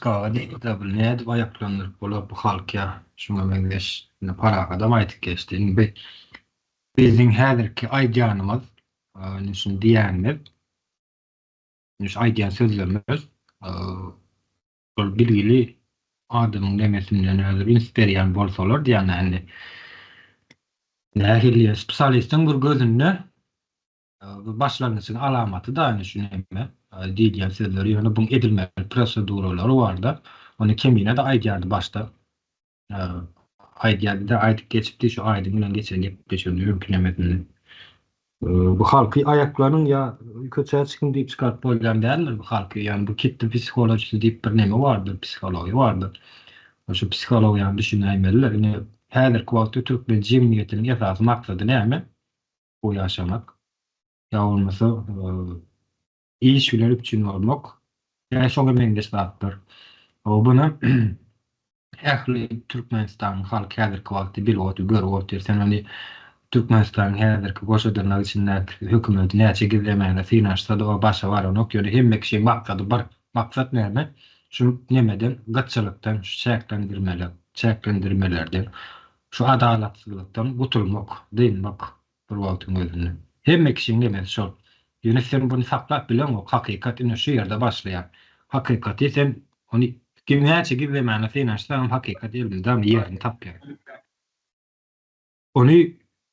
da bilnädip ayaklandyryp bolar bu halk ya. Şuňa meňzeş para adam aýtyp geçdi. Biziň häzirki aýdýanymyz, şunu diýänler, şu aýdýan sözlerimiz, bol bilgili adamyň demesinden häzir inspiriýan bolsalar diýýän nähili spesialistin bir gözünde başlangıçın alamaty da şu näme diýilýän sözleri ýöne bu edilmeli proseduralary bar da onu kemine de aýdýardy başda. Aýdýardy da aýdyp geçipdi şu aýdyň bilen geçen geçirdi mümkin emedini. Bu halky aýaklaryň ya köçe çykyň diýip çykaryp bolýan däldir bu halky ýani bu kitdi psikolojisi diýip bir näme bardyr, psihologiýa bardyr. Şu psihologiýany düşünäýmeliler. Ine häzirki wagtda türkmen jemgyýetiniň esasy maksady näme? Bu ýaşamak. Ya olmasa iyi şeyler için olmak yani şoňa meňdeş zatdyr. O bunu ähli Türkmenistan halky häzirki wagtda bir oty görüp otyr. Sen onu Türkmenistan häzirki goşadyrlar içinde hökümeti näçe gizlemäne finansda da o başa baran ok ýöne hemme kişi maksady bar. Maksat näme? Şu nemeden gatçylykdan, şu çäklendirmelerden, şu adalatsyzlykdan gutulmak, diýmek bir wagtyň özünde. Hemme kişiň demesi şol. Ýöne sen bunu saklap bilen o hakykat ine şu ýerde başlaýar. Hakykaty sen onu näçe gizlemäne finansda hakykat elden ýerini tapýar. Onu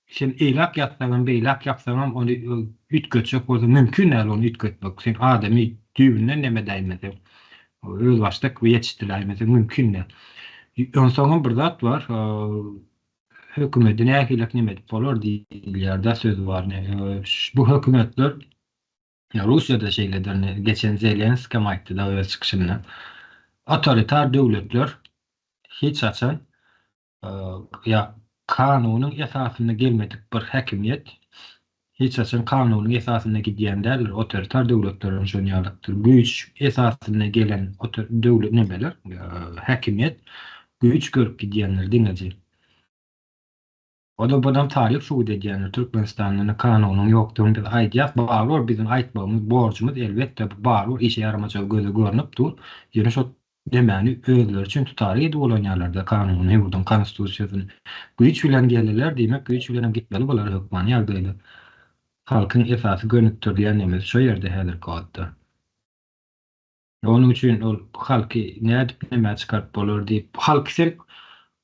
sen eýlak ýatsaňam, beýlak ýapsaňam onu ütköçek bolsa mümkin näl onu ütkötmek. Sen adamy düýbünden näme diýmedi. Öz başda ýetişdirýärmedi mümkin näl. Onsoň bir zat bar. Hökümetin ähilek näme bolar diýilýär-de söz bar. Bu hökümetler Russiýada şeýlederni geçen Zelenskiy aýtdy da öz çykyşynda. Otoritar döwletler hiç açan ya kanunyň esasyna gelmedik bir häkimiýet hiç açan kanunyň esasyna gidýänler otoritar döwletleriň şonýalykdyr. Güýç esasyna gelen döwlet nemeler? Häkimiýet güýç görüp gidýänler diňeji. O da bundan tarih şuwda edýänler Türkmenistanyň kanunyň ýokdugyny biz aýdýak, barlar bizim aýtmagymyz borjumyz elbetde barlar işe yaramajak göze görnüp dur. Ýöne şo demäni özleri üçin tutary edi bolanýarlarda kanunyny ýurdun konstitusiýasyny. Güýç bilen geldiler diýmek güýç bilen gitmeli bolar hökman ýagdaýda. Halkyň esasy gönükdirýän näme şo ýerde häzir gatda. Onun üçin ol halky näme çykaryp bolar diýip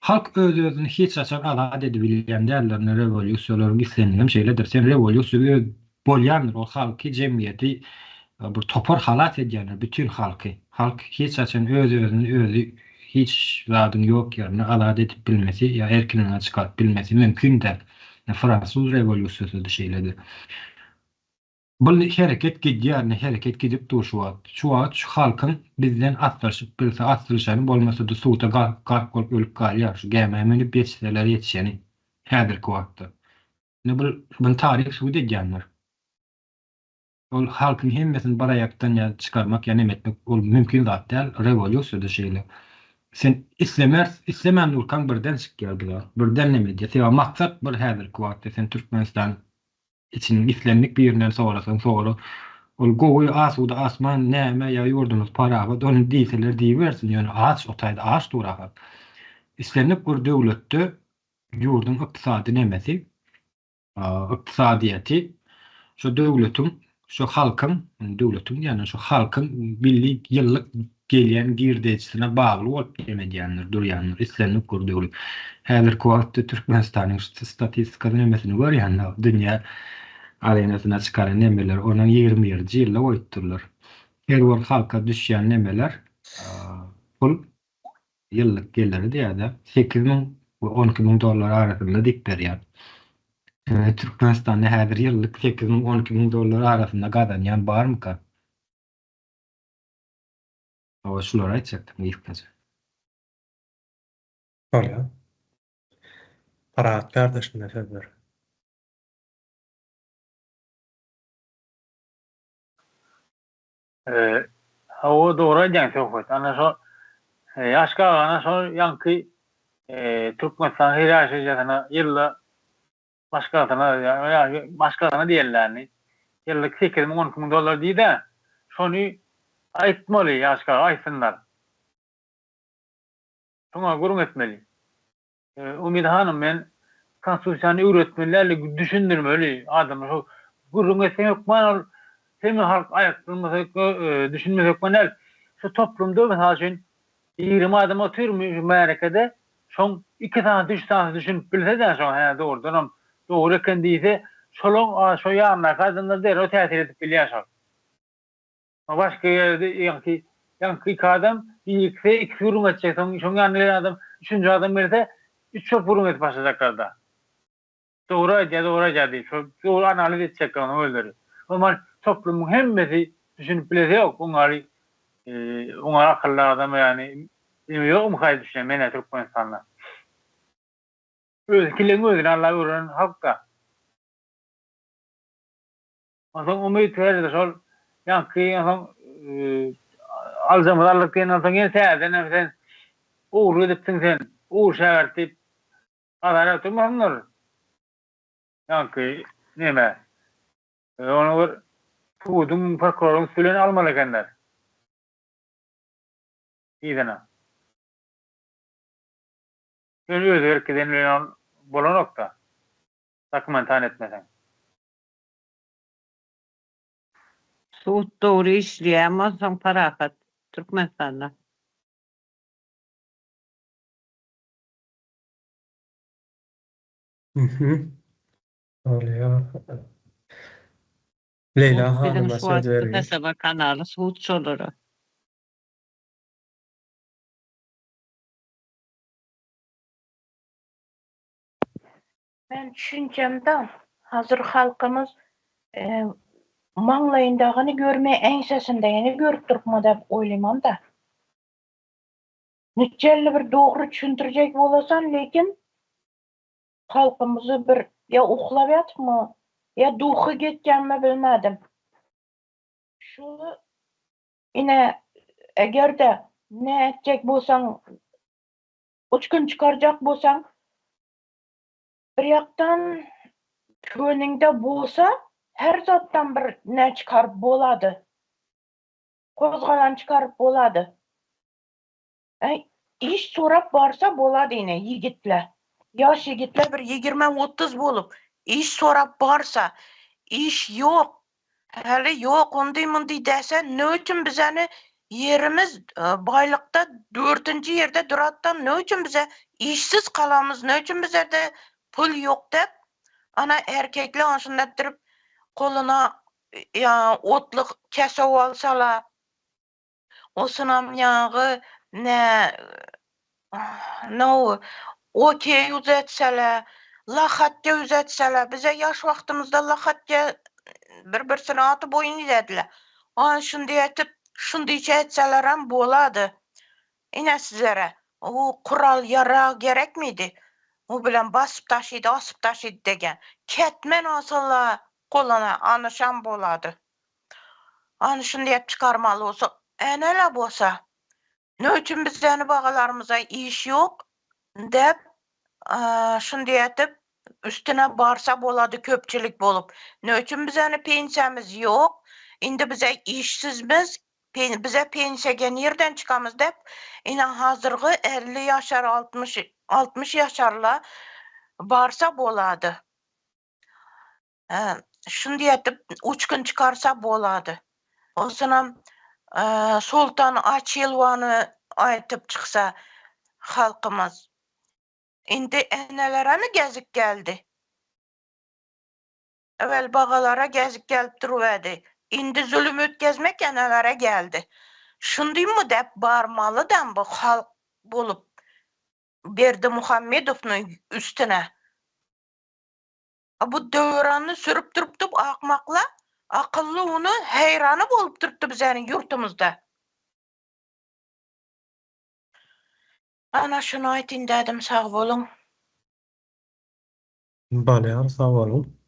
halk öz-özüni hiç açan azad edip bilýän dällerine rewolýusiýalar gitsendigem şeýledir. Sen rewolýusiýa bolýandyr o halky jemgyýeti bir topar halat edýänler bütün halky. Halk hiç açan öz-özüni özü hiç zadyň ýok ýerine azad edip bilmesi ýa erkinliğine çykaryp bilmesi mümkin däl. Fransuz rewolýusiýasy şeýledi. Bu hereket gidip dur şu halkyň bizden atlaşyp bilse atlaşany bolmasa da suwda garp bolup ölüp galýar. Şu gäme menip geçseler ýetişeni häzirki wagtda. Bu tarih suwda edýänler. Ol halkyň hemmesini baraýakdan ýa çykarmak ýa nemetmek ol mümkin zat däl. Rewolýusiýa da şeýle. Sen islemän ulkan birden çykýardylar. Birden neme diýär? Maksat bir häzirki wagtda sen Türkmenistan için islendik bir ýerinden sorasaň sonra ol gowy asuda asman näme ýa ýurdumyz paraga onu diýseler diýbersin ýöne aç otaýda aç durahat. Islenip bir döwletde ýurdun ykdysady nemesi? Ykdysadyýaty şu döwletiň, şu halkyň, döwletiň ýani şu halkyň billik ýyllyk gelýän girdejisine bagly bolup gelmedýänler, durýanlar, islenip bir döwlet. Häzirki wagtda Türkmenistanyň statistika nemesini görýänler, dünýä arenasyna çykaran nemeler, onuň 20-nji ýylda goýupdyrlar. Her bir halka düşýän nemeler, pul ýyllyk geliri diýär-de 8.000 we 12.000 dollar arasynda dik berýär. Türkmenistanda häzir ýyllyk 8.000 12.000 dollar arasynda gazanýan barmy ka? O şular aýtjakdy ýypkaja. Öyle. Parat kardeşine sözler. O doğru diýen söhbet. Ana şo ýaşka şo ýanky Türkmenistan hiraşyjasyna ýylda başgasyna diýerlerni ýyllyk 8.000 10.000 dollar diýdi. Şonu aýtmaly ýaşka aýsynlar. şoňa gurrun etmeli. Umid hanım men konstitusiýany öwretmelilerle düşündirmeli adamy şu gurrun etmek ýokman hemen halk aýaklymyzy düşünmek ýokman şu toplumda mesela şeň 20 adam oturmuş märekede şoň 2 saat 3 saat düşünüp bilse-de şoň doğrudan doğru eken diýse şolong şo ýarna kadınlar derä täsir edip bilýär. Başka ýerde ýanky adam iki gurrun etjek şoň ýanly adam 3-nji adam berse 3 çok gurrun etip başlajaklarda. Doğru diýdi. Şo doğru analiz etjek onu öldürür. Ama toplumun hemmesi düşünüp bilse ýok. Oňa akylly adam ýani ýok muhaýy düşünýär mene türk insanlar. Öz kileň özüne Allah öwren hakda. Aslında umid verdi şol ýanky alzamylarlyk diýen soň ýene sen uğur edipsiň sen. Uğur şähertip adalet etmezler. Ýanky neme? Onu bir tuğdum prokurorun sülen almaly ekenler. İýdene. Öňe özerkiden bolanokda. Takman tan etmesen. Suud doğru işleyemez, son parahat Türkmenistan'da. Oluyor. Leyla Bizim Hanım'a şu söz vakti veriyor. kasaba kanalı Suud çoluru. Ben düşüncemden hazır halkımız maňlaýyndagyny görmeye eňsesindegini görüp durupma dep oýlaýmam da. Neçeli bir dogry düşündirjek bolasan, lekin halkymyzy bir ya uhlap ýatmy, ya duhy getjenmi bilmedim. Şu ine egerde ne etjek bolsaň, uçkun çıkarjak bolsaň, bir ýakdan könüňde bolsa, her zatdan bir ne çıkarıp bolady. Kozgalan çıkarıp bolady. İş sorap barsa bolady ine yigitler. Yaş yigitler bir 20-30 bolup iş sorap barsa, iş yok. Hali yok, ondy dese, ne üçün bizeni yerimiz baylykda 4-nji yerde duratdan ne üçün bize işsiz kalamız, ne üçün bize de pul yok dep, ana erkekler onşunda durup koluna otlyk kesip alsalar, osunam ýaňy okey üzetseler, lahatja üzetseler, bize yaş wagtymyzda lahatja bir-birsini atyp oýun edediler. Şunday etip, şundyça etseler hem bolady. Ine sizlere, o kural yara gerek miydi? O bilen basyp taşydy, asyp taşydy degen. Ketmen asalla koluna anyşan bolady. Any şunday etip çıkarmaly bolsa, enele bolsa, ne üçün bizden bagalarımıza iş yok dep şunday etip üstüne barsa bolady köpçülik bolup. Ne üçün bizden pensiyamiz yok, indi bize işsizmiz, bize pensiyaga nerden çıkamız dep, ine hazırgı 50 yaşar, 60 yaşarla barsa bolady. Şunday etip uçkun çıkarsa bolady. Osunam Sultan Açylwany aytyp çyksa halkymız. Indi enelere mi gezip geldi? Evvel bagalara gezip gelip duruvedi. Indi zulüm ötkezmek enelere geldi. Şunday mı dep barmalydan bu halk bolup Berdi Muhammedow'nun üstüne. Bu döwranny sürüp durupdy akmakla, akıllı onu heýrany bolup durupdy bizäniň ýurtymyzda. Ana şunu aýtyn dedim, sag bolun. Balýar, sağ olun.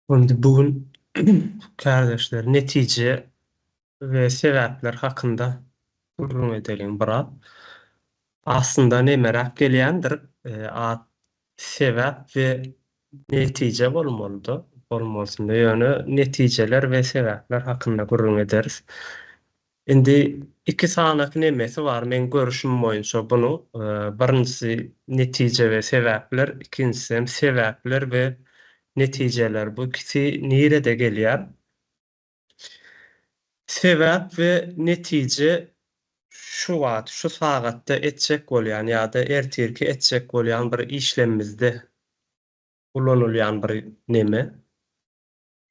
Onda bugün kardeşler netice ve sebepler hakkında gurrun edelim biraz. Aslında ne merak gelýändir? Sebep ve netice bolmalydy. Bolmasynda ýöne netijeler ve sebepler hakkında gurrun ederiz. Indi iki sanaky nemesi var. Men görüşüm boýunça bunu birincisi netice ve sebepler, ikincisi hem sebepler ve netijeler. Bu ikisi nirede gelýär? Sebep ve netice şu wagt, şu sagatda etjek bolýan ýa-da ertirki etjek bolýan bir işlemimizde kullanylýan bir neme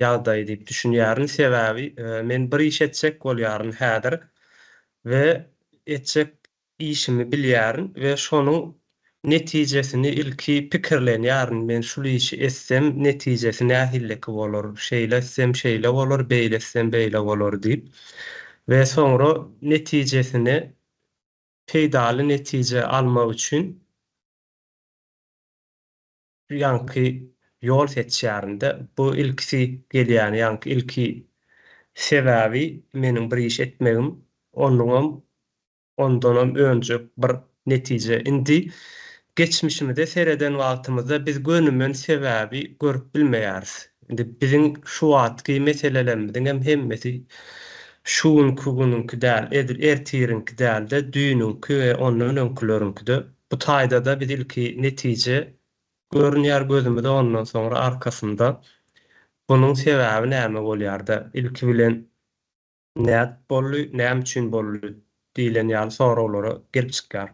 ýagdaý diýip düşünýärin. Sebäbi men bir iş etjek bolýaryn häzir ve etjek işimi bilýärin ve şonuň netijesini ilki pikirlenýärin. Men şu işi etsem netijesi nähilleki bolar, şeýle etsem şeýle bolar, beýle etsem beýle bolar diýip ve sonra netijesini peýdaly netije almak üçin ýanky ýol seçýärinde bu ilkisi gelýän, ýanky ilki sebäbi meniň bir iş etmegim, ondanam önce bir netije. Indi geçmişimizde sereden wagtymyzda biz gönümen sebäbi görüp bilmeýäris. Indi biziň şu wagtky meselelerimiziň hemmesi şuň kugununky däl, ertirinki däl-de düýnünki we ondan öňkülerinkide. Bu taýda da biz ilki netije görünýär gözümizde, ondan sonra arkasında bunun sebäbi näme bolýar-da? Ilki bilen näet bolly, näme üçin bolly diýilen ýaly soraglary gelip çykýar.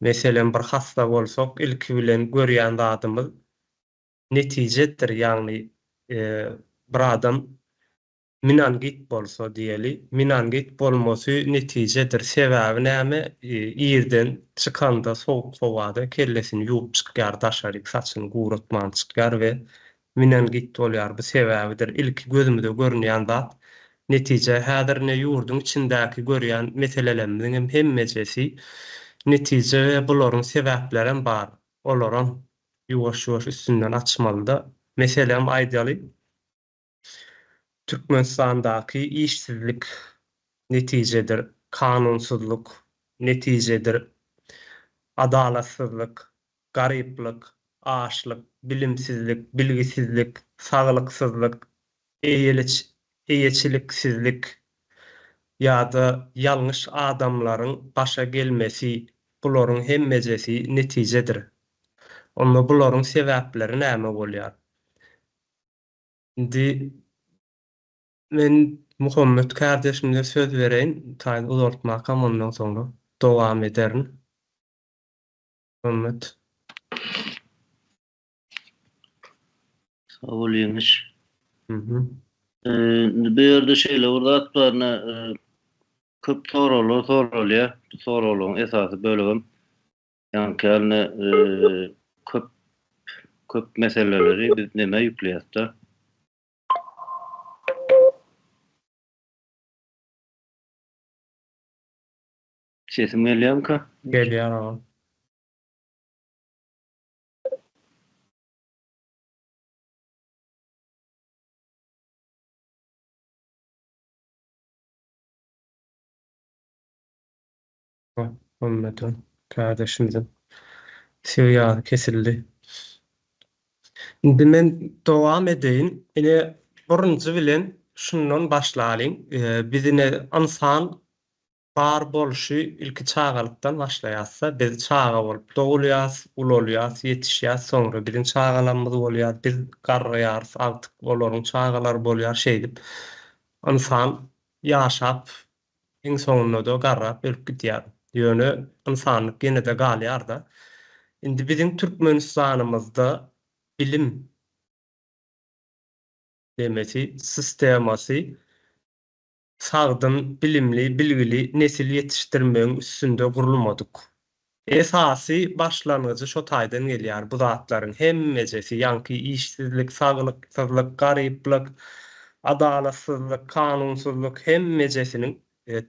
Meselen bir hasta bolsak, ilki bilen görýän zadymyz netijedir. Ýagny bir adam minangit bolsa diýeli, minangit bolmasy netijedir. Sebäbi näme? Ýerden çykanda sowuk howada kellesini ýuwup çykýar, daşary saçyny gurutman çykýar we minangit bolýar. Bu sebäbidir. Ilki gözümizde görünýän zat netije. Häzir ne ýurdun içindäki görýän meselelerimiziň hemmejesi netije we bularyň sebäpleri bar. Olaram ýuwaş-ýuwaş üstünden açmalyda. Meselem aýdaly Türkmenistandaky işsizlik netijedir, kanunsuzluk netijedir, adalatsızlyk, garyplyk, açlyk, bilimsizlik, bilgisizlik, saglyksızlyk, eýeçiliksizlik ýa-da ýalňyş adamlaryň başa gelmesi, bularyň hemmejesi netijedir. Onda bularyň sebäpleri näme bolýar? Indi men Muhammed kardeşimle söz bereýin, taýda uzatmakam, ondan sonra dowam ederin. Muhammed. Sağ ol Ýemiş. Mhm. Bu ýerde şeýle urdatlaryna köp soralaryň esasy bölügim. Ýani kelne köp meseleleri biz neme ýükleýärdi? Sesim gelýärmi? Gelýär. Muhammed'in kardeşimizin seviyası kesildi. Indi men dowam edeýin. Ine birinji bilen şundan başlaýyn. Bizine insan bar bolşy ilki çağalykdan başlaýarsa, biz çağa bolup dogulýas, ulolýas, ýetişýäs, sonra birin çağalarymyz bolýar, biz garraýarys, altyk olaryň çağalar bolýar şeýdip. İnsan ýaşap, iň soňunda da garrap ölüp gidýär. Ýöne insanlyk gene de galýar da. Indi biziň Türkmenistanymyzda bilim demesi, sistemasy sagdyn, bilimli, bilgili nesil ýetişdirmegiň üstünde gurulmadyk. Esasy başlanyjy şo taýdan gelýär. Bu zatlaryň hemmejesi, ýanky işsizlik, saglyksızlyk, garyplyk, adalatsızlyk, kanunsuzluk hemmejesiniň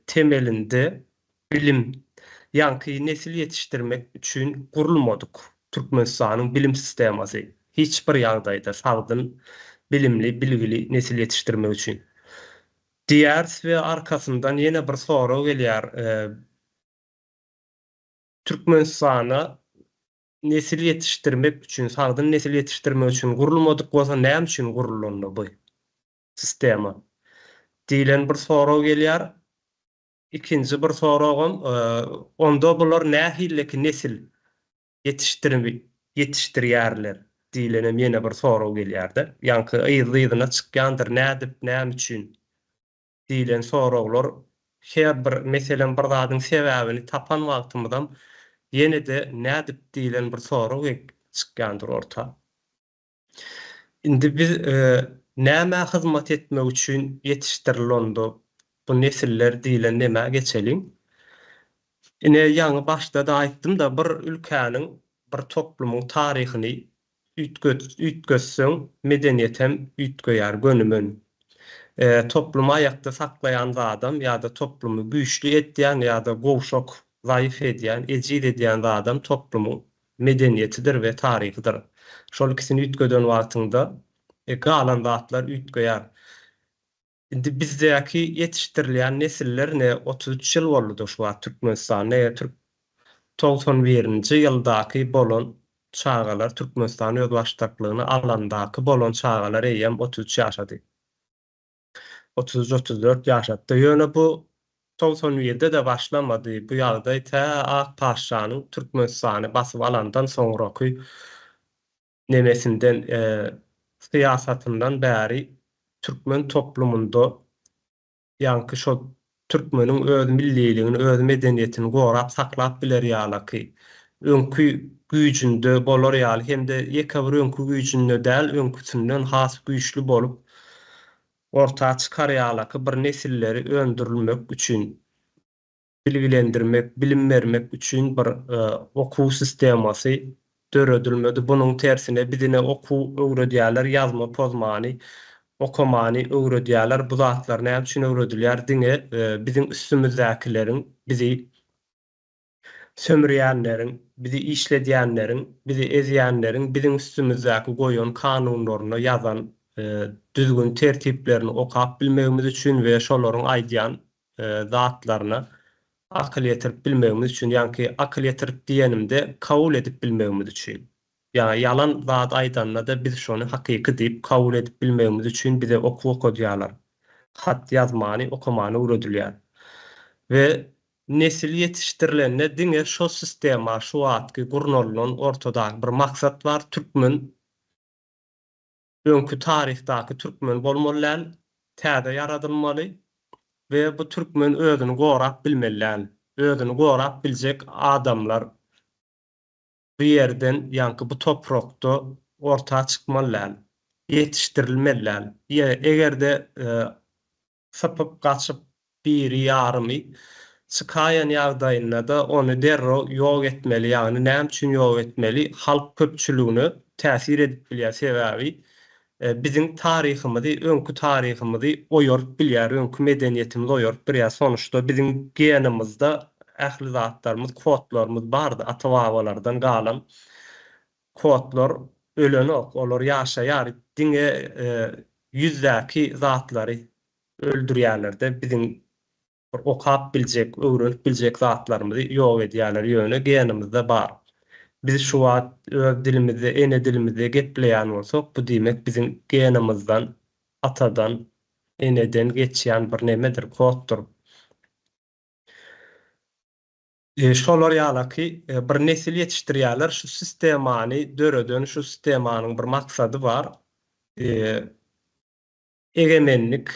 temelinde bilim, ýanky nesil ýetişdirmek üçin gurulmadyk. Türkmenistanyň bilim sistemasy hiç bir ýagdaýda sagdyn bilimli, bilgili nesil yetiştirmek üçin. Diğer ve arkasından yine bir soru gelýär. Türkmenistana nesil yetiştirmek üçin, sagdyn nesil yetiştirmek üçin gurulmadyk bolsa näme üçin gurulandy bu sistema? Diýilen bir soru gelýär. İkinci bir soragam, onda bular nähilleki nesil yetiştirýärler diýlenem ýene bir soraw gelýärdi. Ýanky ýyzyna çykýandyr, nädip, näme üçin diýilen sorawlar her bir meselen bir zadyň sebäbini tapan wagtymyzdan ýene de nädip diýilen bir soraw çykýandyr orta. Indi biz näme hyzmat etmek üçin yetişdirilendi bu nesiller diýilen näme geçelim. Ine ýaňy başda da aýtdym da bir ülkäniň, bir toplumyň taryhyny üýtgeçseň medeniýet hem üýtgeýär gönümün. Toplumy aýakda saklayan adam ýa-da toplumy güýçli etýän ýa-da gowşak, zaýyf edýän, ejid edýän adam toplumy medeniýetidir we taryhydyr. Şol ikisini üýtgeden wagtynda galan zatlar üýtgeýär. Indi bizdäki yetişdirilýän nesiller ne 33 ýyl boldy şu wagt Türkmenistan ne 91-nji ýyldaky bolan çağalar Türkmenistan öz baştaklygyny alandaky bolan çağalar eýem 33 ýaşady. 33-34 ýaşatdy. Ýöne bu 91-de de başlamady. Bu ýagdaý ta Ak Paşanyň Türkmenistany basyp alandan soňraky nemesinden syýasatyndan bäri Türkmen toplumunda ýanky şo Türkmeniň öz milliligini, öz medeniýetini gorap saklap biler ýaly öňkü güýjünde bolar ýaly hem de ýeka bir öňkü güýjünde däl öňküsinden has güýçlü bolup ortağa çykar ýaly bir nesilleri öndürilmek üçin, bilgilendirmek, bilim bermek üçin bir okuw sistemasy döredilmedi. Bunyň tersine bizine okuw öwredýärler, ýazma pozmany, okumany öwredýärler. Bu zatlar näme üçin öwredilýär diňe bizim üstümüzdäkilerin, bizi sömürýänlerin, bizi işledýänlerin, bizi ezýänlerin bizim üstümüzdäki goýan kanunlaryny ýazan düzgün tertiplerini okap bilmegimiz üçin we şolaryň aýdýan zatlaryna akyl ýetirip bilmegimiz üçin, ýa-ni akyl ýetirip diýenimde kabul edip bilmegimiz üçin. Yani yalan zat aýdanna da biz şonu hakyky diýip kabul edip bilmegimiz üçin bize okudýarlar. Hat ýazmany, okumany öwredilýär. We nesil yetişdirilenne diňe şo sistema, şu wagtky gurnulan ortada bir maksat bar. Türkmen öňkü taryhdaky Türkmen bolmaly, täze yaradylmaly we bu Türkmen özüni gorap bilmeli. Özüni gorap biljek adamlar bu yerden, ýanky bu toprakda ortağa çykmaly, yetişdirilmeli. Egerde sapıp kaçıp bir ýarmy çıkayan ýagdaýynda da onu derro ýok etmeli. Yani näme üçin ýok etmeli? Halk köpçüligini täsir edip bilýär sebäbi bizim taryhymyzy, öňkü taryhymyzy oýarp bilýär, öňkü medeniýetimizi oýarp bilýär. Sonuçta bizim genimizde ähli zatlarymız, kodlarymız bardy. Ata-babalardan galan kodlar ölen ok, olar ýaşaýar. Diňe yüzdäki zatlary öldürýärler-de bizim okap biljek, öwrenip biljek zatlarymyzy ýok edýärler ýöne genimizde bar. Biz şu wagt öz dilimizde, ene dilimizde gepleýän bolsak, bu diýmek bizim genimizden, atadan, eneden geçýän bir nemedir, koddur. Şolar ýaly bir nesil yetişdirýärler, şu sistemany döreden, şu sistemanyň bir maksady bar. Egemenlik,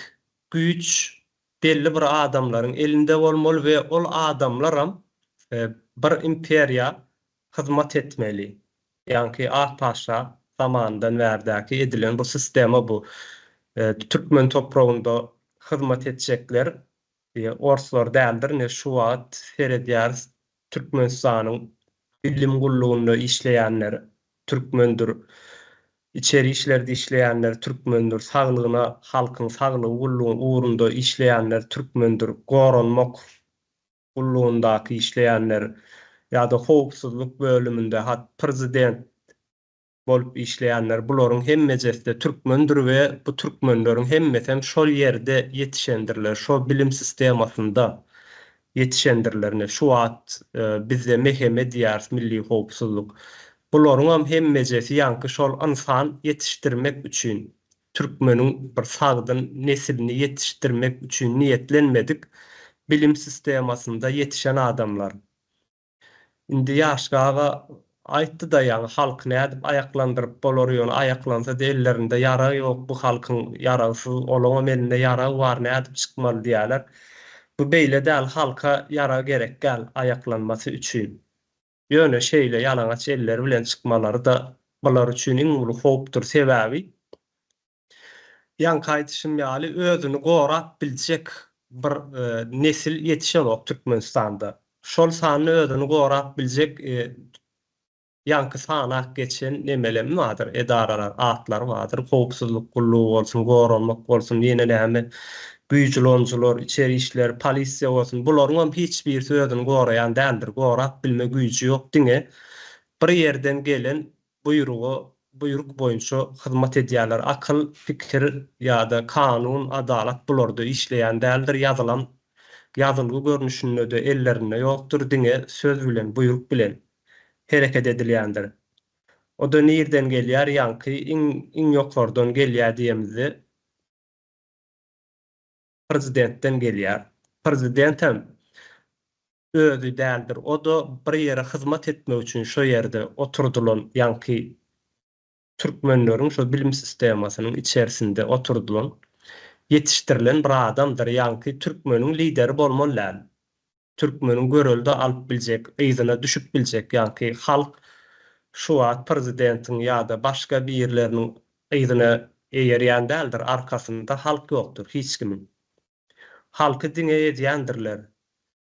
güýç belli bir adamlaryň elinde bolmaly we ol adamlaram bir imperiýa hyzmat etmeli. Ýani Ak Paşa zamandan bärdäki edilen bu sistema bu. Türkmen toprağında hyzmat etjekler orslar däldir. Ne şu wagt seredýär Türkmenistanyň bilim gullugyny işleýänler türkmendir. İçeri işlerde işleýänler türkmendir. Saglygyna, halkyň saglygy gullugyny uğrunda işleýänler türkmendir. Goranmak gullugyndaky işleýänler ýa-da howpsuzlyk bölüminde hat prezident bolup işleýänler bularyň hemmejesde türkmendir we bu türkmenleriň hemmesem şol ýerde ýetişendirler, şol bilim sistemasynda ýetişendirler. Şu wagt bizde meheme diýär milli howpsuzlyk. Bularyň hemmejesi ýanky şol insan ýetişdirmek üçin, türkmeniň bir sagdyn nesilini ýetişdirmek üçin niýetlenmedik bilim sistemasynda ýetişen adamlar. Indi ýaşgaga aýtdy da ýaly halk nädip ayaklandyryp bolary ýony ayaklansa da ellerinde ýara ýok, bu halkyň yarasy olaňam elinde ýara bar nädip çykmaly diýerler. Bu beýle däl halka ýara gerek gäl ayaklanmasy üçin. Ýöne şeýle ýalaňaç eller bilen çykmalary da bular üçin iň uly howpdur sebäbi. Ýanky aýdyşym ýaly özüni gorap biljek bir nesil ýetişenok Türkmenistanda. Şol sany özüni gorap biljek ýanky sanak geçen nemelem wadyr, edaralar, atlar wadyr, howpsuzlyk gullugy bolsun, goranmak bolsun, ýene näme güýjlonjylar, içeri işler, polisiýa bolsun, bularyň hiç bir sözüni goraýan däldir, gorap bilme güýji ýok diňe. Bir ýerden gelen buyruk boýunça hyzmat edýärler. Akyl, pikir ýa-da kanun, adalat bularda işleýän däldir, ýazylgy görnüşinde de ellerinde ýokdur diňe söz bilen, buyruk bilen hereket edilýändir. O da nirden gelýär, ýanky iň ýokardan gelýär diýemizde prezidentden gelýär. Prezident hem özü däldir. O da bir ýere hyzmat etmek üçin şo ýerde oturdulan, ýanky türkmenleriň şo bilim sistemasynyň içerisinde oturdulan, ýetişdirilen bir adamdyr. Ýanky türkmeniň lideri bolmaly. Türkmeniň görelde alyp biljek, ýyzyna düşüp biljek. Ýanky halk şu wagt prezidentiň ýa-da başga bir ýerleriniň ýyzyna eýerýän däldir, arkasynda halk ýokdur, hiç kimin. Halky diňe edýändirler.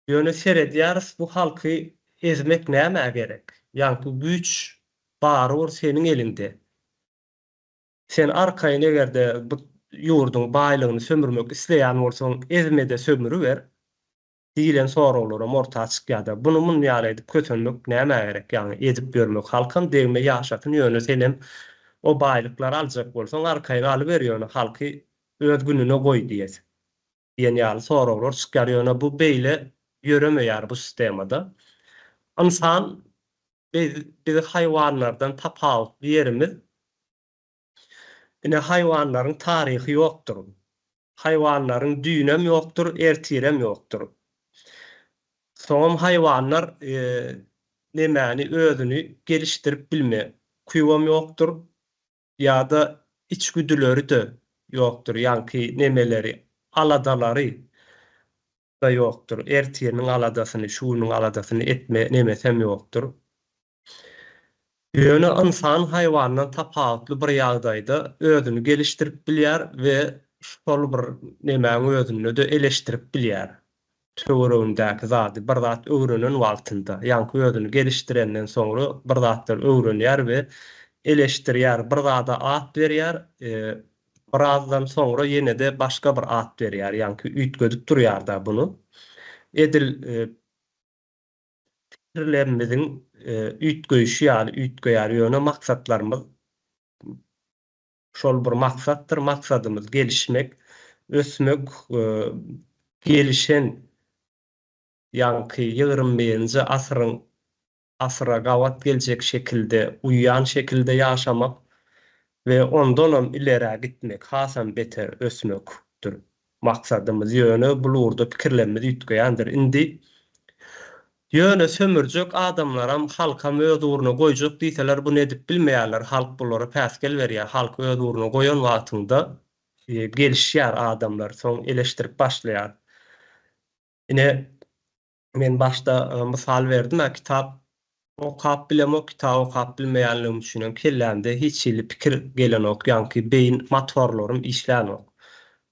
Ýöne seredýäris bu halky ezmek näme gerek? Ýanky güç barur seniň elinde. Sen arkaýyna egerde bu ýurdun baýlygyny sömürmek isleýän bolsaň ezmede sömürüber. Diýilen soraglaram orta çykýarda. Bunu mun ýaly edip kötünmek näme gerek? Ýani edip bermek halkyn degme ýaşatyn ýöne senem o baýlyklar aljak bolsaň arkaýyna alyp berýär, halky öz gününe goý diýet. Ýani soraglar çykýar, ýöne bu beýle ýöremeýär bu sistemada. İnsan biz haýwanlardan tapawut ýerimiz. Ine haýwanlaryň taryhy ýokdur. Haýwanlaryň düýnem ýokdur, ertirem ýokdur. Soňam haýwanlar nemäni özüni gelişdirip bilme, kuýwam ýokdur ýa-da içgüdüleri de ýokdur. Ýanky nemeleri, aladalary da ýokdur. Ertireniň aladasyny, şunyň aladasyny etme nemesem ýokdur. Ýöne insan haýwandan tapawutly bir ýagdaýda özüni gelişdirip bilýär we şol bir nemäni özüni de eleşdirip bilýär. Töweründäki zady bir zat öwrenen wagtynda, ýanky özüni gelişdirenden soňra bir zatlar öwrenýär we eleşdirýär, bir zada at berýär, birazdan soňra ýene de başga bir at berýär, ýanky üýtgedip durýar da bunu. Edil fikirlerimizin üýtgeýişi ýaly üýtgeýär ýöne maksatlarymyz şol bir maksatdyr. Maksadymyz gelişmek, ösmek, gelişen ýanky 20-nji asra gawat geljek şekilde, uýan şekilde ýaşamak we ondan ileri gitmek, hasam beter ösmekdir. Maksadymyz ýöne bulurda pikirlerimiz üýtgeýändir. Indi ýöne sömürjek adamlaram halkam öz uğruna goýjak diýseler bunu edip bilmeýärler. Halk bulara päskel berýär. Halk öz uğruna goýan wagtynda gelişýär adamlar, soň eleşdirip başlaýar. Ine men başda mysal berdim, kitap okap bilem, kitap okap bilmeýänligim üçin kellämde hiç ýyly pikir gelenok, ýanky beýin motorlarym işlänok.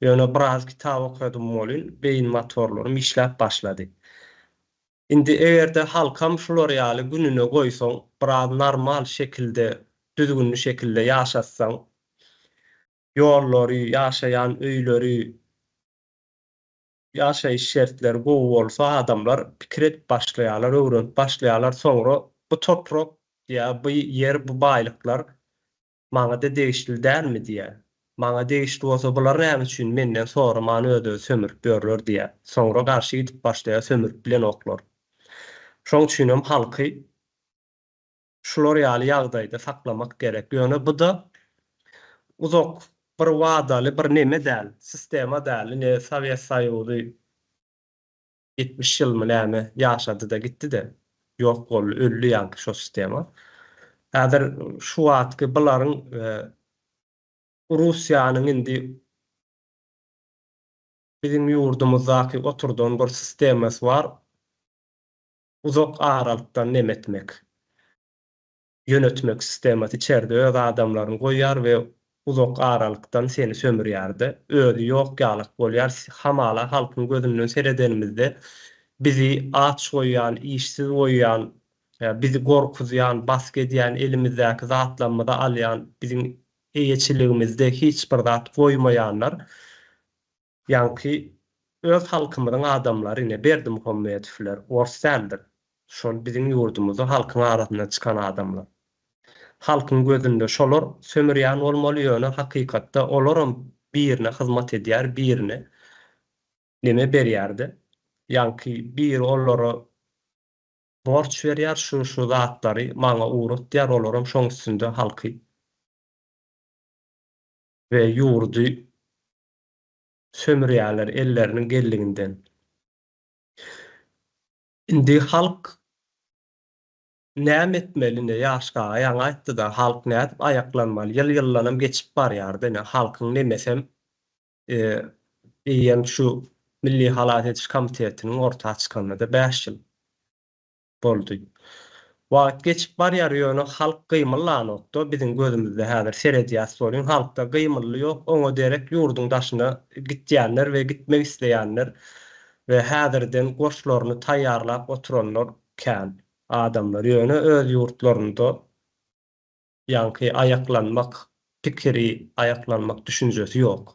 Ýöne biraz kitap okudum bolyn, beýin motorlarym işläp başlady. Indi egerde halkam şular ýaly gününe goýsaň, biraz normal şekilde, düzgün şekilde ýaşatsaň, ýollary, ýaşaýan öýleri, ýaşaýyş şertleri gowy bolsa adamlar pikir edip başlaýarlar, öwrenip başlaýarlar. Soňra bu toprak ýa bu ýer, bu baýlyklar Maňa da degişli dälmi diýe. Maňa degişli bolsa bular näme üçin menden sonra many öde sömürüp berler diýe. Soňra garşy gidip başlaýar sömürüp bilen oklar. Şoň üçin hem halky şular ýaly ýagdaýda saklamak gerek. Ýöne bu da uzak bir wadaly bir neme däl, sistema däl. Ne Sowet Soýuzy 70 ýyl näme ýaşady da gitdi de. Ýok bol, öldü ýanky şo sistema. Häzir şu wagtky bularyň Russiýanyň indi bizim ýurdumuzdaky oturduğun bir sistemasy bar. Uzak aralykdan nemetmek. Yönetmek sistemasy içeride öz adamlaryny goýar we uzak aralykdan seni sömürýärdi. Özi ýok ýalyk bolýar. Hamala halkyň gözünden seredenimizde bizi aç goýan, işsiz goýan, bizi gorkuzýan, bask edýän, elimizdäki zatlanmada alýan, bizim eýeçiligimizde hiç bir zat goýmaýanlar. Ýanky öz halkymyzyň adamlary ine Berdimuhammedowylar orsaldyr. Şol bizim ýurdumyzda halkyň arasynda çykan adamlar. Halkyň gözünde şolar sömürýän bolmaly ýöne hakykatda olaram birine hyzmat edýär, birine neme berýärdi. Ýanky bir olara borç berýär, şu zatlary maňa uğratýar, olaram şoň üstünde halky we ýurdy sömürýärler elleriniň gelliginden. Indi halk näme etmelini ýaşga ýaňa aýtdy da halk näme aýaklanmaly, ýyl-ýyllanam geçip barýardy. Halkyň nemesem ýen şu Milli Halat Etiş Komitetiniň orta açyklygyna 5 ýyl boldy. Wagt geçip barýar ýöne halk gymylanokdy. Bizim gözümizde häzir seredýäs bolýan halkda gymyly ýok. Oňa derek ýurduň daşyna gitýänler we gitmek isleýänler we häzirden goşlaryny taýýarlap oturanlar kän adamlar ýöne öz ýurtlarynda ýanky aýaklanmak pikiri, aýaklanmak düşünjesi ýok.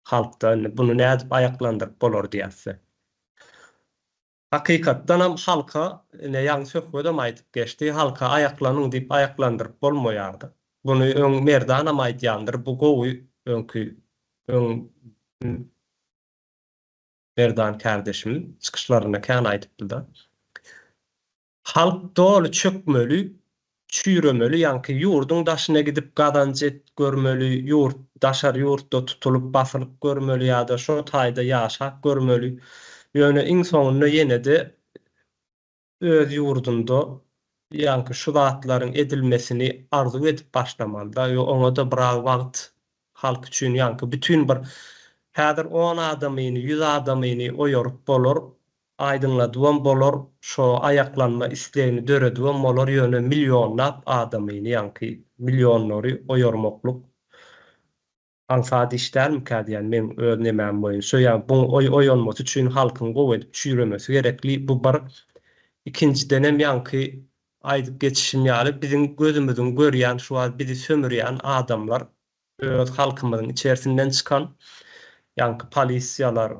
Halkda bunu nädip aýaklandyryp bolar diýäse. Hakykatdan ham halka ne ýaňy söhbedem aýtyp geçdi. Halka aýaklanyň diýip aýaklandyryp bolmaýardy. Bunu öň merdan ham aýtýandyr. Bu gowy öňkü merdan kardeşim çykyşlaryna kän aýtypdy da. Halk dolu çökmeli, çüýremeli, ýanky ýurduň daşyna gidip gazanjy görmeli, daşar ýurtda tutulup basylyp görmeli ýa-da şo taýda ýaşap görmeli. Ýöne iň soňunda ýene-de öz ýurdunda ýanky şu zatlaryň edilmesini arzu edip başlamaly da, oňa da bir wagt halk üçin ýanky bütün bir häzir 10 adamyny, 100 adamyny oýaryp bolar, aýdynladywam bolar, şo aýaklanma islegini döredywam bolar, ýöne millionlap adamyny ýanky millionlary oýarmakluk ansat işlermi kadiyan men öz nemem boyun. Şoýa bu oýanmasy üçin halkyň gowy edip çüýremesi gerekli. Bu bir ikinciden hem ýanky aýdyp geçişim ýaly bizim gözümüzden görýän şu an bizi sömürýän adamlar öz halkymyzyň içerisinden çykan ýanky polisiýalar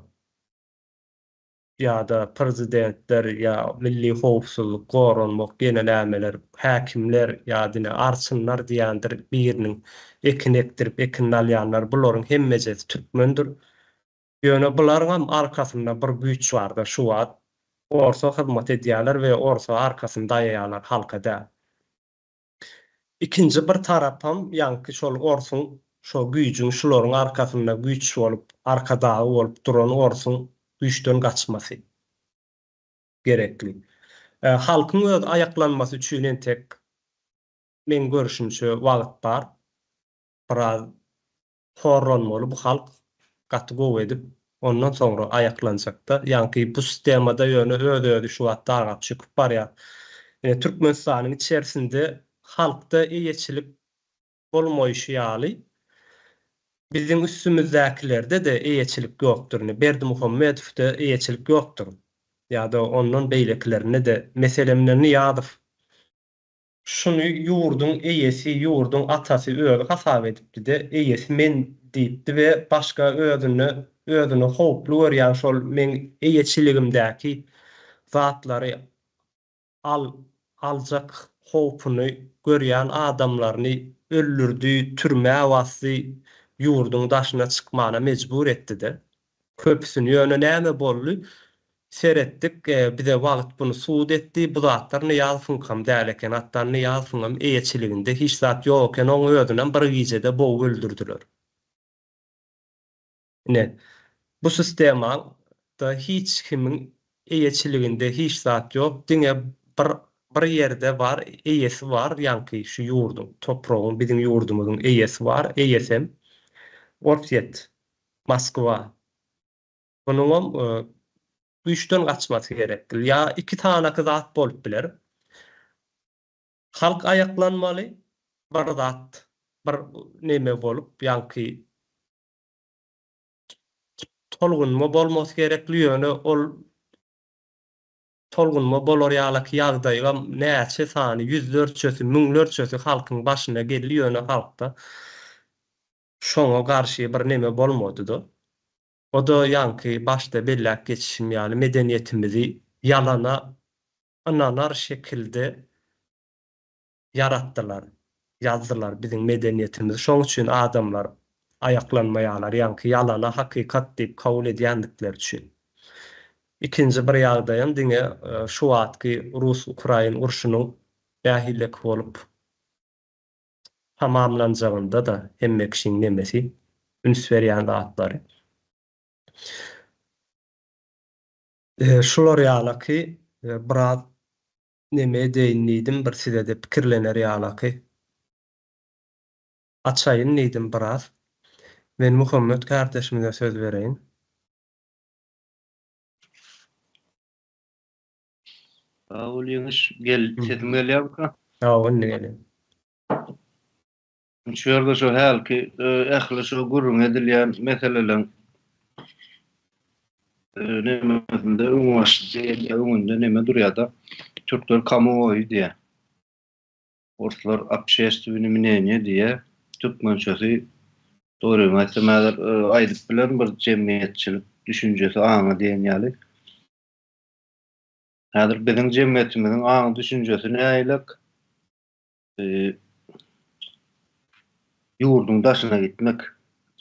ýa-da prezidentler ýa milli howpsuzlyk goranmak genellämeler, häkimler ýa-da arçynlar diýendir biriniň ekinekdirip ekin alýanlar bularyň hemmejesi türkmendir. Ýöne bularyň hem arkasynda bir güýç bar da şu wagt orsa hyzmat edýärler we orsa arkasynda aýaýarlar halkada. Ikinji bir tarap hem ýanky şol orsun şo güýjüň şolaryň arkasynda güýç bolup arkada bolup duran orsun güýçden gaçmasy gerekli. Halkyň öz aýaklanmasy üçin tek men görüşümçe wagt bar. Biraz horlanmaly bu halk gaty gowy edip ondan sonra aýaklanjak da. Ýanky bu sistemada ýöne öz şu wagt agap çykyp barýar. Türkmenistanyň içerisinde halkda eýeçilik bolmaýyşy ýaly bizim üstümüzdäkilerde de eýeçilik ýokdur. Berdimuhammedowda eýeçilik ýokdur. Ýa-da ondan beýleklerine de meselemlerini ýadyp şunu ýurduň eýesi, ýurduň atasy öňe hasap edipdi de eýesi men diýipdi we başga özüne howplu görýän şol men eýeçiligimdäki zatlary aljak howpuny görýän adamlaryny öldürdü, türme awasy ýurdun daşyna çykmana mejbur etdi-de. Köpüsini ýöne näme boldy? Seretdik, bize wagt bunu suud etdi. Bu zatlar ne funkam däleken, hatda ne funkam eýetçiliginde hiç zat ýok eken oň özünden bir gijede bow öldürdüler. Ne? Bu sistema da hiç kimin eýetçiliginde hiç zat ýok. Diňe bir ýerde bar, eýesi var, ýanky şu ýurdun, toprağın, bizim ýurdumyzyň eýesi var, eýesem Orset, Moskwa. Bunun güýçden gaçmasy gerekdir. Ya iki tane zat bolup biler. Halk ayaklanmaly, bir zat, bir neme bolup, ýanky tolgunma bolmasy gerekli ýöne ol tolgunma bolar ýalyk ýagdaýga näçe sany yüzlerçesi, müňlerçesi halkyň başyna gelýär ýöne halkda şoňa garşy bir neme bolmady-da. O da ýanky başda bellek geçişim ýaly medeniýetimizi ýalana ananar şekilde yaratdylar, yazdylar bizim medeniýetimizi. Şoň üçin adamlar ayaklanmaýarlar, ýanky ýalana hakykat diýip kabul edýändikleri üçin. İkinji bir ýagdaýam diňe şu wagtky Rus-Ukrain urşunyň dähillik bolup tamamlanjagynda da hemme kişiň nemesi üns berýän zatlary. Şular ýalyky biraz neme deýindim, bir size de pikirlener ýalyky açaýyn diýdim biraz. Men Muhammed kardeşimize söz bereýin. Ol ýeňiş sesim gelýärmi? Ol gelýär. Şu ýerde şu halky ähli şu gurrun edilýän meseleleň nemesinde üniversite öňünde neme durýar-da? Türkler kamuoyu diye. Ortalar apşeştübünü minenye diye Türkmençesi doğru matematiğler aýdyp bilen bir jemgyýetçilik düşünjesi aňa diýen ýaly. Häzir bizim jemgyýetimiziň aňa düşünjesi näýlik? Ýurdun daşyna gitmek,